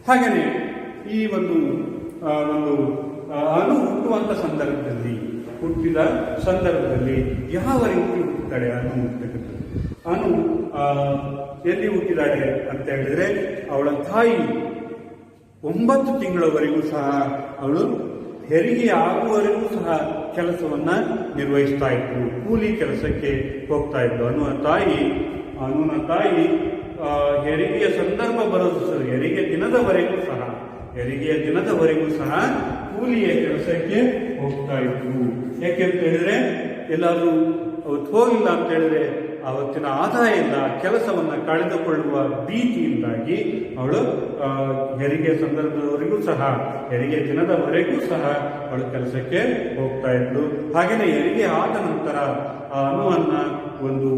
ಹಾಗೆಯೇ ಈ ಒಂದು ಅನು ಹುಟ್ಟಿದ ಸಂದರ್ಭದಲ್ಲಿ ಯಾವ ರೀತಿ ಹುಟ್ಟುತ್ತಾಳೆ ಅನು ಅಂತಕ್ಕಂಥದ್ದು. ಅನು ಎಲ್ಲಿ ಹುಟ್ಟಿದಾಳೆ ಅಂತ ಹೇಳಿದ್ರೆ, ಅವಳ ತಾಯಿ 9 ತಿಂಗಳವರೆಗೂ ಸಹ ಅವಳು ಹೆರಿಗೆ ಆಗುವವರೆಗೂ ಸಹ ಕೆಲಸವನ್ನ ನಿರ್ವಹಿಸ್ತಾ ಇದ್ರು, ಕೂಲಿ ಕೆಲಸಕ್ಕೆ ಹೋಗ್ತಾ ಇದ್ರು. ಅನುನ ತಾಯಿ ಹೆರಿಗೆಯ ಸಂದರ್ಭ ಬರೋದು ಹೆರಿಗೆಯ ದಿನದವರೆಗೂ ಸಹ ಕೂಲಿಯ ಕೆಲಸಕ್ಕೆ ಹೋಗ್ತಾ ಇದ್ರು. ಯಾಕೆಂತ ಹೇಳಿದ್ರೆ, ಎಲ್ಲಾದ್ರೂ ಅವತ್ತು ಹೋಗಿಲ್ಲ ಅಂತ ಹೇಳಿದ್ರೆ ಅವತ್ತಿನ ಆದಾಯ ಇಲ್ಲ, ಕೆಲಸವನ್ನ ಕಳೆದುಕೊಳ್ಳುವ ಭೀತಿಯಿಂದಾಗಿ ಅವಳು ಹೆರಿಗೆ ಸಂದರ್ಭದವರೆಗೂ ಸಹ, ಹೆರಿಗೆ ದಿನದವರೆಗೂ ಸಹ ಅವಳು ಕೆಲಸಕ್ಕೆ ಹೋಗ್ತಾ ಇದ್ಳು. ಹಾಗೆಯೇ ಹೆರಿಗೆ ಆದ ನಂತರ ಆ ಅನುವನ್ನ ಒಂದು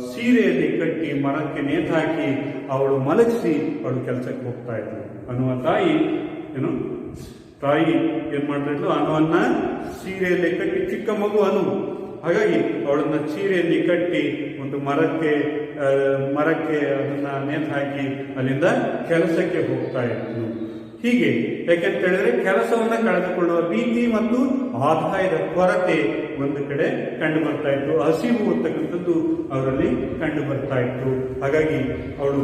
ಸೀರೆಯಲ್ಲಿ ಕಟ್ಟಿ ಮರಕ್ಕೆ ನೇತಾಕಿ ಅವಳು ಮಲಗಿಸಿ ಅವಳು ಕೆಲಸಕ್ಕೆ ಹೋಗ್ತಾ ಇದ್ಳು. ಅನ್ನುವ ತಾಯಿ ಏನ್ ಮಾಡ್ತಾ ಇದ್ಲು, ಅನುವನ್ನ ಸೀರೆಯಲ್ಲಿ ಕಟ್ಟಿ, ಚಿಕ್ಕ ಮಗು ಅನು, ಹಾಗಾಗಿ ಅವಳನ್ನ ಸೀರೆಯಲ್ಲಿ ಕಟ್ಟಿ ಒಂದು ಮರಕ್ಕೆ ಅದನ್ನ ನೇತು ಹಾಕಿ ಅಲ್ಲಿಂದ ಕೆಲಸಕ್ಕೆ ಹೋಗ್ತಾ ಇದ್ಲು. ಹೀಗೆ ಯಾಕೆಂತ ಹೇಳಿದ್ರೆ, ಕೆಲಸವನ್ನ ಕಳೆದುಕೊಳ್ಳುವ ಭೀತಿ ಮತ್ತು ಆದಾಯದ ಕೊರತೆ ಒಂದು ಕಡೆ ಕಂಡು ಬರ್ತಾ ಇತ್ತು, ಹಸಿವು ಅಂತಕ್ಕಂಥದ್ದು ಅವರಲ್ಲಿ ಕಂಡು ಬರ್ತಾ ಇತ್ತು. ಹಾಗಾಗಿ ಅವಳು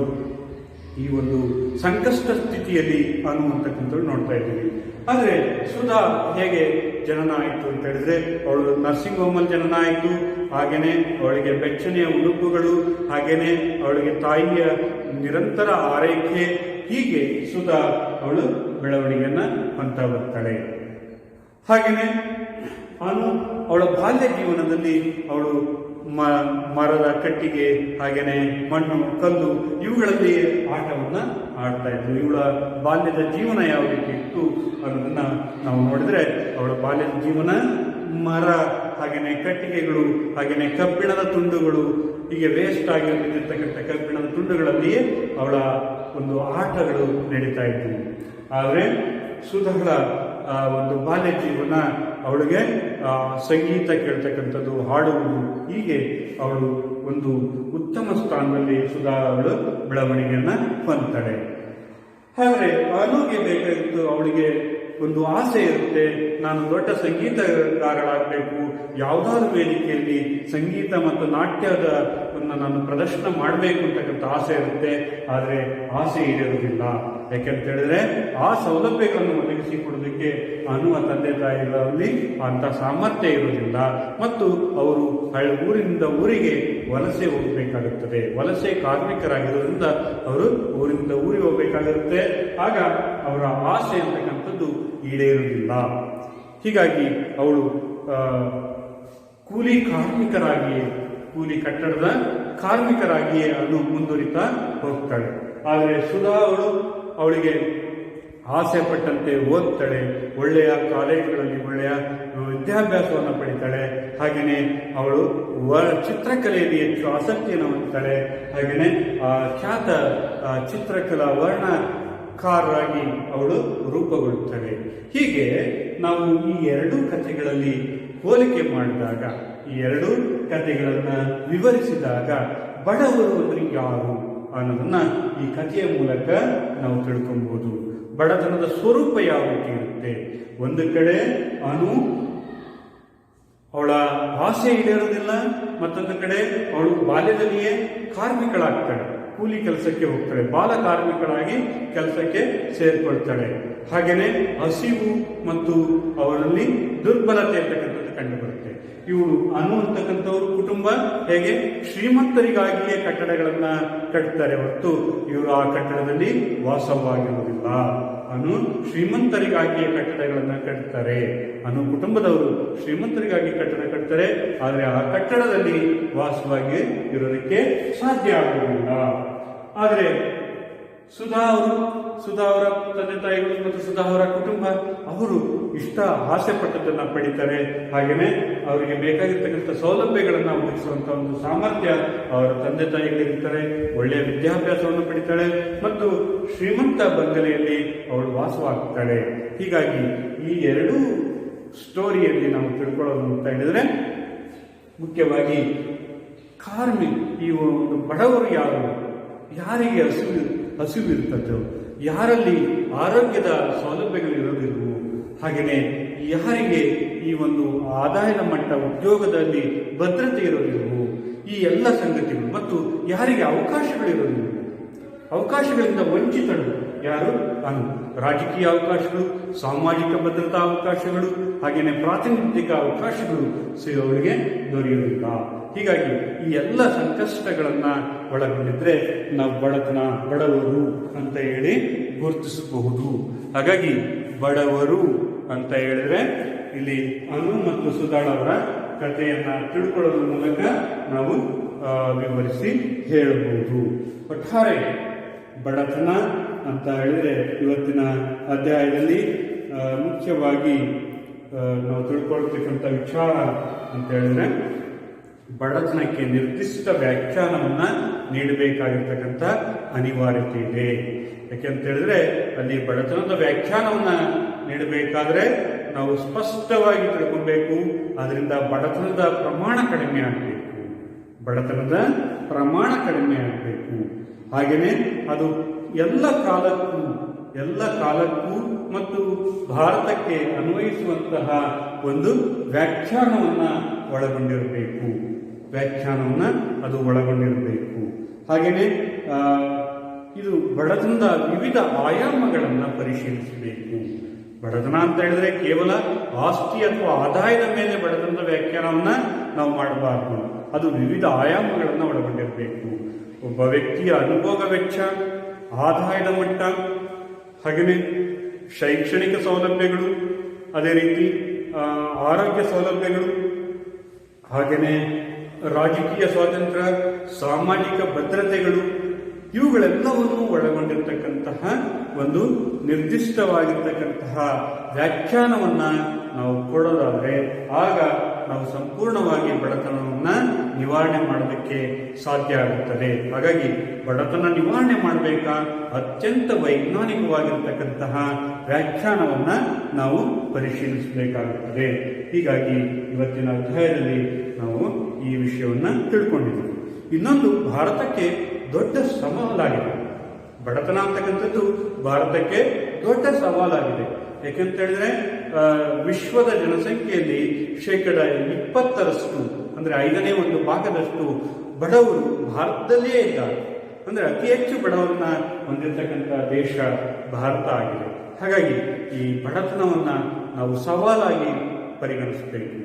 ಈ ಒಂದು ಸಂಕಷ್ಟ ಸ್ಥಿತಿಯಲ್ಲಿ ಅನ್ನುವಂತಕ್ಕಂಥದ್ದು ನೋಡ್ತಾ ಇದ್ದೀವಿ. ಆದ್ರೆ ಸುಧಾ ಹೇಗೆ ಜನನ ಆಯಿತು ಅಂತ ಹೇಳಿದ್ರೆ, ಅವಳು ನರ್ಸಿಂಗ್ ಹೋಮ್ ಅಲ್ಲಿ ಜನನ ಆಯಿತು. ಹಾಗೇನೆ ಅವಳಿಗೆ ಬೆಚ್ಚನೆಯ ಉಡುಪುಗಳು, ಹಾಗೇನೆ ಅವಳಿಗೆ ತಾಯಿಯ ನಿರಂತರ ಆರೈಕೆ, ಹೀಗೆ ಸುಧಾ ಅವಳು ಬೆಳವಣಿಗೆಯನ್ನ ಹೊಂದ್ತಾ ಬರ್ತಾಳೆ. ಹಾಗೇನೆ ಅವಳ ಬಾಲ್ಯ ಜೀವನದಲ್ಲಿ ಅವಳು ಮರದ ಕಟ್ಟಿಗೆ, ಹಾಗೇನೆ ಮಣ್ಣು, ಕಲ್ಲು, ಇವುಗಳಲ್ಲಿ ಆಟವನ್ನ ಆಡ್ತಾ ಇದ್ಲು. ಇವಳ ಬಾಲ್ಯದ ಜೀವನ ಯಾವ ರೀತಿ ಇತ್ತು ಅನ್ನೋದನ್ನ ನಾವು ನೋಡಿದ್ರೆ, ಅವಳ ಬಾಲ್ಯದ ಜೀವನ ಮರ, ಹಾಗೇನೆ ಕಟ್ಟಿಗೆಗಳು, ಹಾಗೇನೆ ಕಬ್ಬಿಣದ ತುಂಡುಗಳು, ಹೀಗೆ ವೇಸ್ಟ್ ಆಗಿ ಬಿದ್ದಿರ್ತಕ್ಕಂಥ ಕಬ್ಬಿಣದ ತುಂಡುಗಳಲ್ಲಿಯೇ ಅವಳ ಒಂದು ಆಟಗಳು ನಡೀತಾ ಇದ್ವು. ಆದರೆ ಸುಧಾಳ ಒಂದು ಬಾಲ್ಯ ಜೀವನ, ಅವಳಿಗೆ ಸಂಗೀತ ಕೇಳ್ತಕ್ಕಂಥದ್ದು, ಹಾಡುವುದು, ಹೀಗೆ ಅವಳು ಒಂದು ಉತ್ತಮ ಸ್ಥಾನದಲ್ಲಿ ಸುಧಾ ಅವಳು ಬೆಳವಣಿಗೆಯನ್ನ ಹೊಂದ್ತಾಳೆ. ಆದರೆ ಅನುಗೆ ಬೇಕಾಗಿತ್ತು, ಅವಳಿಗೆ ಒಂದು ಆಸೆ ಇರುತ್ತೆ, ನಾನು ದೊಡ್ಡ ಸಂಗೀತಗಾರಳಾಗಬೇಕು, ಯಾವುದಾದ್ರೂ ವೇದಿಕೆಯಲ್ಲಿ ಸಂಗೀತ ಮತ್ತು ನಾಟ್ಯದ ನಾನು ಪ್ರದರ್ಶನ ಮಾಡಬೇಕು ಅಂತಕ್ಕಂಥ ಆಸೆ ಇರುತ್ತೆ. ಆದರೆ ಆಸೆ ಈಡೇರುವುದಿಲ್ಲ. ಯಾಕೆಂತ ಹೇಳಿದ್ರೆ, ಆ ಸೌಲಭ್ಯಗಳನ್ನು ಒದಗಿಸಿಕೊಡೋದಕ್ಕೆ ಅನ್ನುವ ತಂದೆ ತಾಯಿಗಳಲ್ಲಿ ಅಂತ ಸಾಮರ್ಥ್ಯ ಇರುವುದಿಲ್ಲ. ಮತ್ತು ಅವರು ಊರಿನಿಂದ ಊರಿಗೆ ವಲಸೆ ಹೋಗಬೇಕಾಗುತ್ತದೆ. ವಲಸೆ ಕಾರ್ಮಿಕರಾಗಿರೋದ್ರಿಂದ ಅವರು ಊರಿನಿಂದ ಊರಿಗೆ ಹೋಗಬೇಕಾಗಿರುತ್ತೆ. ಆಗ ಅವರ ಆಸೆ ಅಂತಕ್ಕಂಥದ್ದು ಈಡೇರುವುದಿಲ್ಲ. ಹೀಗಾಗಿ ಅವಳು ಕೂಲಿ ಕಟ್ಟಡದ ಕಾರ್ಮಿಕರಾಗಿಯೇ ಮುಂದುವರಿತಾ ಹೋಗ್ತಾಳೆ. ಆದರೆ ಸುಧಾ ಅವಳಿಗೆ ಆಸೆ ಪಟ್ಟಂತೆ ಓದ್ತಾಳೆ, ಒಳ್ಳೆಯ ಕಾಲೇಜುಗಳಲ್ಲಿ ಒಳ್ಳೆಯ ವಿದ್ಯಾಭ್ಯಾಸವನ್ನು ಪಡಿತಾಳೆ. ಹಾಗೆಯೇ ಅವಳು ಚಿತ್ರಕಲೆಯಲ್ಲಿ ಹೆಚ್ಚು ಆಸಕ್ತಿಯನ್ನು ಹೊಂದ್ತಾಳೆ. ಹಾಗೆಯೇ ಖ್ಯಾತ ಚಿತ್ರಕಲಾ ವರ್ಣಕಾರರಾಗಿ ಅವಳು ರೂಪುಗೊಳ್ಳುತ್ತಾಳೆ. ಹೀಗೆ ನಾವು ಈ ಎರಡೂ ಕಥೆಗಳಲ್ಲಿ ಹೋಲಿಕೆ ಮಾಡಿದಾಗ, ಈ ಎರಡೂ ಕಥೆಗಳನ್ನ ವಿವರಿಸಿದಾಗ, ಬಡವರು ಅಂದ್ರೆ ಯಾರು ಅನ್ನೋದನ್ನ ಈ ಕಥೆಯ ಮೂಲಕ ನಾವು ತಿಳ್ಕೊಬಹುದು. ಬಡತನದ ಸ್ವರೂಪ ಯಾವ ರೀತಿ ಇರುತ್ತೆ. ಒಂದು ಕಡೆ ಅವಳ ಆಸೆ ಈಡೇರೋದಿಲ್ಲ, ಮತ್ತೊಂದು ಕಡೆ ಅವಳು ಬಾಲ್ಯದಲ್ಲಿಯೇ ಕಾರ್ಮಿಕಳಾಗ್ತಾಳೆ, ಕೂಲಿ ಕೆಲಸಕ್ಕೆ ಹೋಗ್ತಾಳೆ, ಬಾಲ ಕಾರ್ಮಿಕಳಾಗಿ ಕೆಲಸಕ್ಕೆ ಸೇರ್ಕೊಳ್ತಾಳೆ. ಹಾಗೇನೆ ಹಸಿವು ಮತ್ತು ಅವರಲ್ಲಿ ದುರ್ಬಲತೆ ಅಂತಕ್ಕಂಥದ್ದು ಕಂಡು ಬರುತ್ತೆ. ಇವರು ಅನ್ನುವಂತಕ್ಕಂಥವ್ರು ಕುಟುಂಬ ಹೇಗೆ ಶ್ರೀಮಂತರಿಗಾಗಿಯೇ ಕಟ್ಟಡಗಳನ್ನ ಕಟ್ತಾರೆ ಹೊರತು ಇವರು ಆ ಕಟ್ಟಡದಲ್ಲಿ ವಾಸವಾಗಿರುವುದಿಲ್ಲ ಅನು ಶ್ರೀಮಂತರಿಗಾಗಿ ಕಟ್ಟಡಗಳನ್ನು ಕಟ್ತಾರೆ. ಅನು ಕುಟುಂಬದವರು ಶ್ರೀಮಂತರಿಗಾಗಿ ಕಟ್ಟಡ ಕಟ್ತಾರೆ, ಆದರೆ ಆ ಕಟ್ಟಡದಲ್ಲಿ ವಾಸವಾಗಿ ಇರೋದಕ್ಕೆ ಸಾಧ್ಯ ಆಗುವುದಿಲ್ಲ. ಆದರೆ ಸುಧಾ ಅವರ ತಂದೆ ತಾಯಿಗಳು ಮತ್ತು ಸುಧಾ ಅವರ ಕುಟುಂಬ ಅವರು ಆಸೆ ಪಟ್ಟದನ್ನ ಪಡಿತಾರೆ. ಹಾಗೆಯೇ ಅವರಿಗೆ ಬೇಕಾಗಿರ್ತಕ್ಕಂಥ ಸೌಲಭ್ಯಗಳನ್ನು ಒದಗಿಸುವಂತಹ ಒಂದು ಸಾಮರ್ಥ್ಯ ಅವರ ತಂದೆ ತಾಯಿಗಳಿರ್ತಾರೆ. ಒಳ್ಳೆಯ ವಿದ್ಯಾಭ್ಯಾಸವನ್ನು ಪಡಿತಾಳೆ ಮತ್ತು ಶ್ರೀಮಂತ ಬಂಗಲೆಯಲ್ಲಿ ಅವಳು ವಾಸವಾಗ್ತಾಳೆ. ಹೀಗಾಗಿ ಈ ಎರಡೂ ಸ್ಟೋರಿಯಲ್ಲಿ ನಾವು ತಿಳ್ಕೊಳ್ಳೋದು ಅಂತ ಹೇಳಿದ್ರೆ, ಮುಖ್ಯವಾಗಿ ಈ ಒಂದು ಬಡವರು ಯಾರು, ಯಾರಿಗೆ ಹಸಿವಿರ್ತದ್ದು, ಯಾರಲ್ಲಿ ಆರೋಗ್ಯದ ಸೌಲಭ್ಯಗಳು ಇರೋದಿರುವು, ಹಾಗೆಯೇ ಯಾರಿಗೆ ಈ ಒಂದು ಆದಾಯದ ಮಟ್ಟ, ಉದ್ಯೋಗದಲ್ಲಿ ಭದ್ರತೆ ಇರೋದಿರುವು, ಈ ಎಲ್ಲ ಸಂಗತಿಗಳು, ಮತ್ತು ಯಾರಿಗೆ ಅವಕಾಶಗಳಿರೋದಿಲ್ಲ, ಅವಕಾಶಗಳಿಂದ ವಂಚಿತರು ಯಾರು, ರಾಜಕೀಯ ಅವಕಾಶಗಳು, ಸಾಮಾಜಿಕ ಭದ್ರತಾ ಅವಕಾಶಗಳು, ಹಾಗೆಯೇ ಪ್ರಾತಿನಿಧಿಕ ಅವಕಾಶಗಳು ಅವರಿಗೆ ದೊರೆಯುವುದಿಲ್ಲ. ಹೀಗಾಗಿ ಈ ಎಲ್ಲ ಸಂಕಷ್ಟಗಳನ್ನ ಒಳಗೊಂಡಿದ್ರೆ ನಾವು ಬಡವರು ಅಂತ ಹೇಳಿ ಗುರುತಿಸಬಹುದು. ಹಾಗಾಗಿ ಬಡವರು ಅಂತ ಹೇಳಿದ್ರೆ ಇಲ್ಲಿ ಅನು ಮತ್ತು ಸುಧಾಳವರ ಕಥೆಯನ್ನ ತಿಳ್ಕೊಳ್ಳೋದ್ರ ಮೂಲಕ ನಾವು ವಿವರಿಸಿ ಹೇಳಬಹುದು. ಒಟ್ಟಾರೆ ಬಡತನ ಅಂತ ಹೇಳಿದ್ರೆ ಇವತ್ತಿನ ಅಧ್ಯಾಯದಲ್ಲಿ ಮುಖ್ಯವಾಗಿ ನಾವು ತಿಳ್ಕೊಳ್ತಕ್ಕಂಥ ವಿಚಾರ ಅಂತ ಹೇಳಿದ್ರೆ, ಬಡತನಕ್ಕೆ ನಿರ್ದಿಷ್ಟ ವ್ಯಾಖ್ಯಾನವನ್ನ ನೀಡಬೇಕಾಗಿರ್ತಕ್ಕಂಥ ಅನಿವಾರ್ಯತೆ ಇದೆ. ಯಾಕೆಂತ ಹೇಳಿದ್ರೆ ಅಲ್ಲಿ ಬಡತನದ ವ್ಯಾಖ್ಯಾನವನ್ನ ನೀಡಬೇಕಾದ್ರೆ ನಾವು ಸ್ಪಷ್ಟವಾಗಿ ತಿಳ್ಕೊಬೇಕು. ಅದರಿಂದ ಬಡತನದ ಪ್ರಮಾಣ ಕಡಿಮೆ ಆಗಬೇಕು. ಹಾಗೆಯೇ ಅದು ಎಲ್ಲ ಕಾಲಕ್ಕೂ ಮತ್ತು ಭಾರತಕ್ಕೆ ಅನ್ವಯಿಸುವಂತಹ ಒಂದು ವ್ಯಾಖ್ಯಾನವನ್ನ ಒಳಗೊಂಡಿರಬೇಕು. ಹಾಗೆಯೇ ಇದು ಬಡತನದ ವಿವಿಧ ಆಯಾಮಗಳನ್ನು ಪರಿಶೀಲಿಸಬೇಕು. ಬಡತನ ಅಂತ ಹೇಳಿದ್ರೆ ಕೇವಲ ಆಸ್ತಿ ಅಥವಾ ಆದಾಯದ ಮೇಲೆ ಬಡತನದ ವ್ಯಾಖ್ಯಾನವನ್ನ ನಾವು ಮಾಡಬಾರದು. ಅದು ವಿವಿಧ ಆಯಾಮಗಳನ್ನು ಒಳಗೊಂಡಿರಬೇಕು. ಒಬ್ಬ ವ್ಯಕ್ತಿಯ ಅನುಭೋಗ ವೆಚ್ಚ, ಆದಾಯದ ಮಟ್ಟ, ಹಾಗೆಯೇ ಶೈಕ್ಷಣಿಕ ಸೌಲಭ್ಯಗಳು, ಅದೇ ರೀತಿ ಆರೋಗ್ಯ ಸೌಲಭ್ಯಗಳು, ಹಾಗೆಯೇ ರಾಜಕೀಯ ಸ್ವಾತಂತ್ರ್ಯ, ಸಾಮಾಜಿಕ ಭದ್ರತೆಗಳು, ಇವುಗಳೆಲ್ಲವನ್ನು ಒಳಗೊಂಡಿರ್ತಕ್ಕಂತಹ ಒಂದು ನಿರ್ದಿಷ್ಟವಾಗಿರ್ತಕ್ಕಂತಹ ವ್ಯಾಖ್ಯಾನವನ್ನ ನಾವು ಕೊಡೋದಾದ್ರೆ ಆಗ ನಾವು ಸಂಪೂರ್ಣವಾಗಿ ಬಡತನವನ್ನ ನಿವಾರಣೆ ಮಾಡೋದಕ್ಕೆ ಸಾಧ್ಯ ಆಗುತ್ತದೆ. ಹಾಗಾಗಿ ಬಡತನ ನಿವಾರಣೆ ಮಾಡಬೇಕಾ ಅತ್ಯಂತ ವೈಜ್ಞಾನಿಕವಾಗಿರ್ತಕ್ಕಂತಹ ವ್ಯಾಖ್ಯಾನವನ್ನ ನಾವು ಪರಿಶೀಲಿಸಬೇಕಾಗುತ್ತದೆ. ಹೀಗಾಗಿ ಇವತ್ತಿನ ಅಧ್ಯಾಯದಲ್ಲಿ ನಾವು ಈ ವಿಷಯವನ್ನ ತಿಳ್ಕೊಂಡಿದ್ದೀವಿ. ಇನ್ನೊಂದು ಭಾರತಕ್ಕೆ ದೊಡ್ಡ ಸವಾಲಾಗಿದೆ. ಬಡತನ ಅಂತಕ್ಕಂಥದ್ದು ಭಾರತಕ್ಕೆ ದೊಡ್ಡ ಸವಾಲಾಗಿದೆ. ಯಾಕೆಂತ ಹೇಳಿದ್ರೆ ವಿಶ್ವದ ಜನಸಂಖ್ಯೆಯಲ್ಲಿ 20% ಅಂದ್ರೆ 1/5 ಬಡವರು ಭಾರತದಲ್ಲಿಯೇ ಇದ್ದಾರೆ. ಅಂದ್ರೆ ಅತಿ ಹೆಚ್ಚು ಬಡವರನ್ನ ಹೊಂದಿರತಕ್ಕಂಥ ದೇಶ ಭಾರತ ಆಗಿದೆ. ಹಾಗಾಗಿ ಈ ಬಡತನವನ್ನ ನಾವು ಸವಾಲಾಗಿ ಪರಿಗಣಿಸಬೇಕು.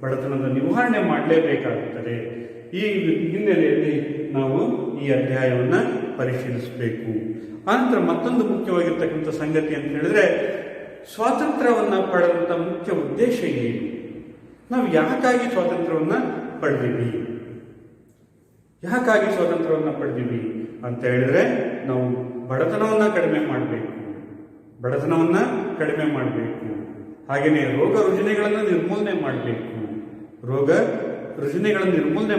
ಬಡತನದ ನಿವಾರಣೆ ಮಾಡಲೇಬೇಕಾಗುತ್ತದೆ. ಈ ಹಿನ್ನೆಲೆಯಲ್ಲಿ ನಾವು ಈ ಅಧ್ಯಾಯವನ್ನ ಪರಿಶೀಲಿಸಬೇಕು. ಆನಂತರ ಮತ್ತೊಂದು ಮುಖ್ಯವಾಗಿರ್ತಕ್ಕಂಥ ಸಂಗತಿ ಅಂತ ಹೇಳಿದ್ರೆ, ಸ್ವಾತಂತ್ರ್ಯವನ್ನ ಪಡೆದಂತ ಮುಖ್ಯ ಉದ್ದೇಶ ಏನು? ನಾವು ಯಾಕಾಗಿ ಸ್ವಾತಂತ್ರ್ಯವನ್ನ ಪಡೆದಿವಿ ಅಂತ ಹೇಳಿದ್ರೆ, ನಾವು ಬಡತನವನ್ನ ಕಡಿಮೆ ಮಾಡಬೇಕು. ಹಾಗೆಯೇ ರೋಗ ರುಜಿನಗಳನ್ನು ನಿರ್ಮೂಲನೆ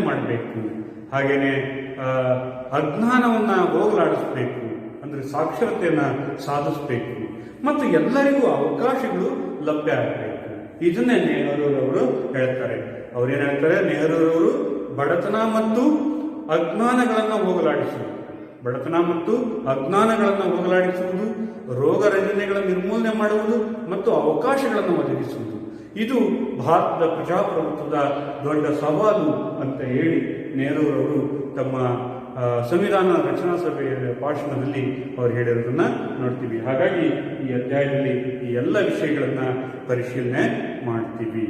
ಮಾಡಬೇಕು. ಹಾಗೆಯೇ ಅಜ್ಞಾನವನ್ನ ಹೋಗಲಾಡಿಸಬೇಕು, ಅಂದ್ರೆ ಸಾಕ್ಷರತೆಯನ್ನ ಸಾಧಿಸಬೇಕು, ಮತ್ತು ಎಲ್ಲರಿಗೂ ಅವಕಾಶಗಳು ಲಭ್ಯ ಆಗಬೇಕು. ಇದನ್ನೇ ನೆಹರೂರವರು ಹೇಳ್ತಾರೆ. ಅವ್ರೇನ್ ಹೇಳ್ತಾರೆ? ನೆಹರೂರವರು ಬಡತನ ಮತ್ತು ಅಜ್ಞಾನಗಳನ್ನು ಹೋಗಲಾಡಿಸುವುದು, ರೋಗ ರುಜಿನಗಳ ನಿರ್ಮೂಲನೆ ಮಾಡುವುದು ಮತ್ತು ಅವಕಾಶಗಳನ್ನು ಒದಗಿಸುವುದು, ಇದು ಭಾರತದ ಪ್ರಜಾಪ್ರಭುತ್ವದ ದೊಡ್ಡ ಸವಾಲು ಅಂತ ಹೇಳಿ ನೆಹರೂರವರು ತಮ್ಮ ಸಂವಿಧಾನ ರಚನಾ ಸಭೆಯ ಭಾಷಣದಲ್ಲಿ ಅವರು ಹೇಳಿರೋದನ್ನ ನೋಡ್ತೀವಿ. ಹಾಗಾಗಿ ಈ ಅಧ್ಯಾಯದಲ್ಲಿ ಈ ಎಲ್ಲ ವಿಷಯಗಳನ್ನ ಪರಿಶೀಲನೆ ಮಾಡ್ತೀವಿ.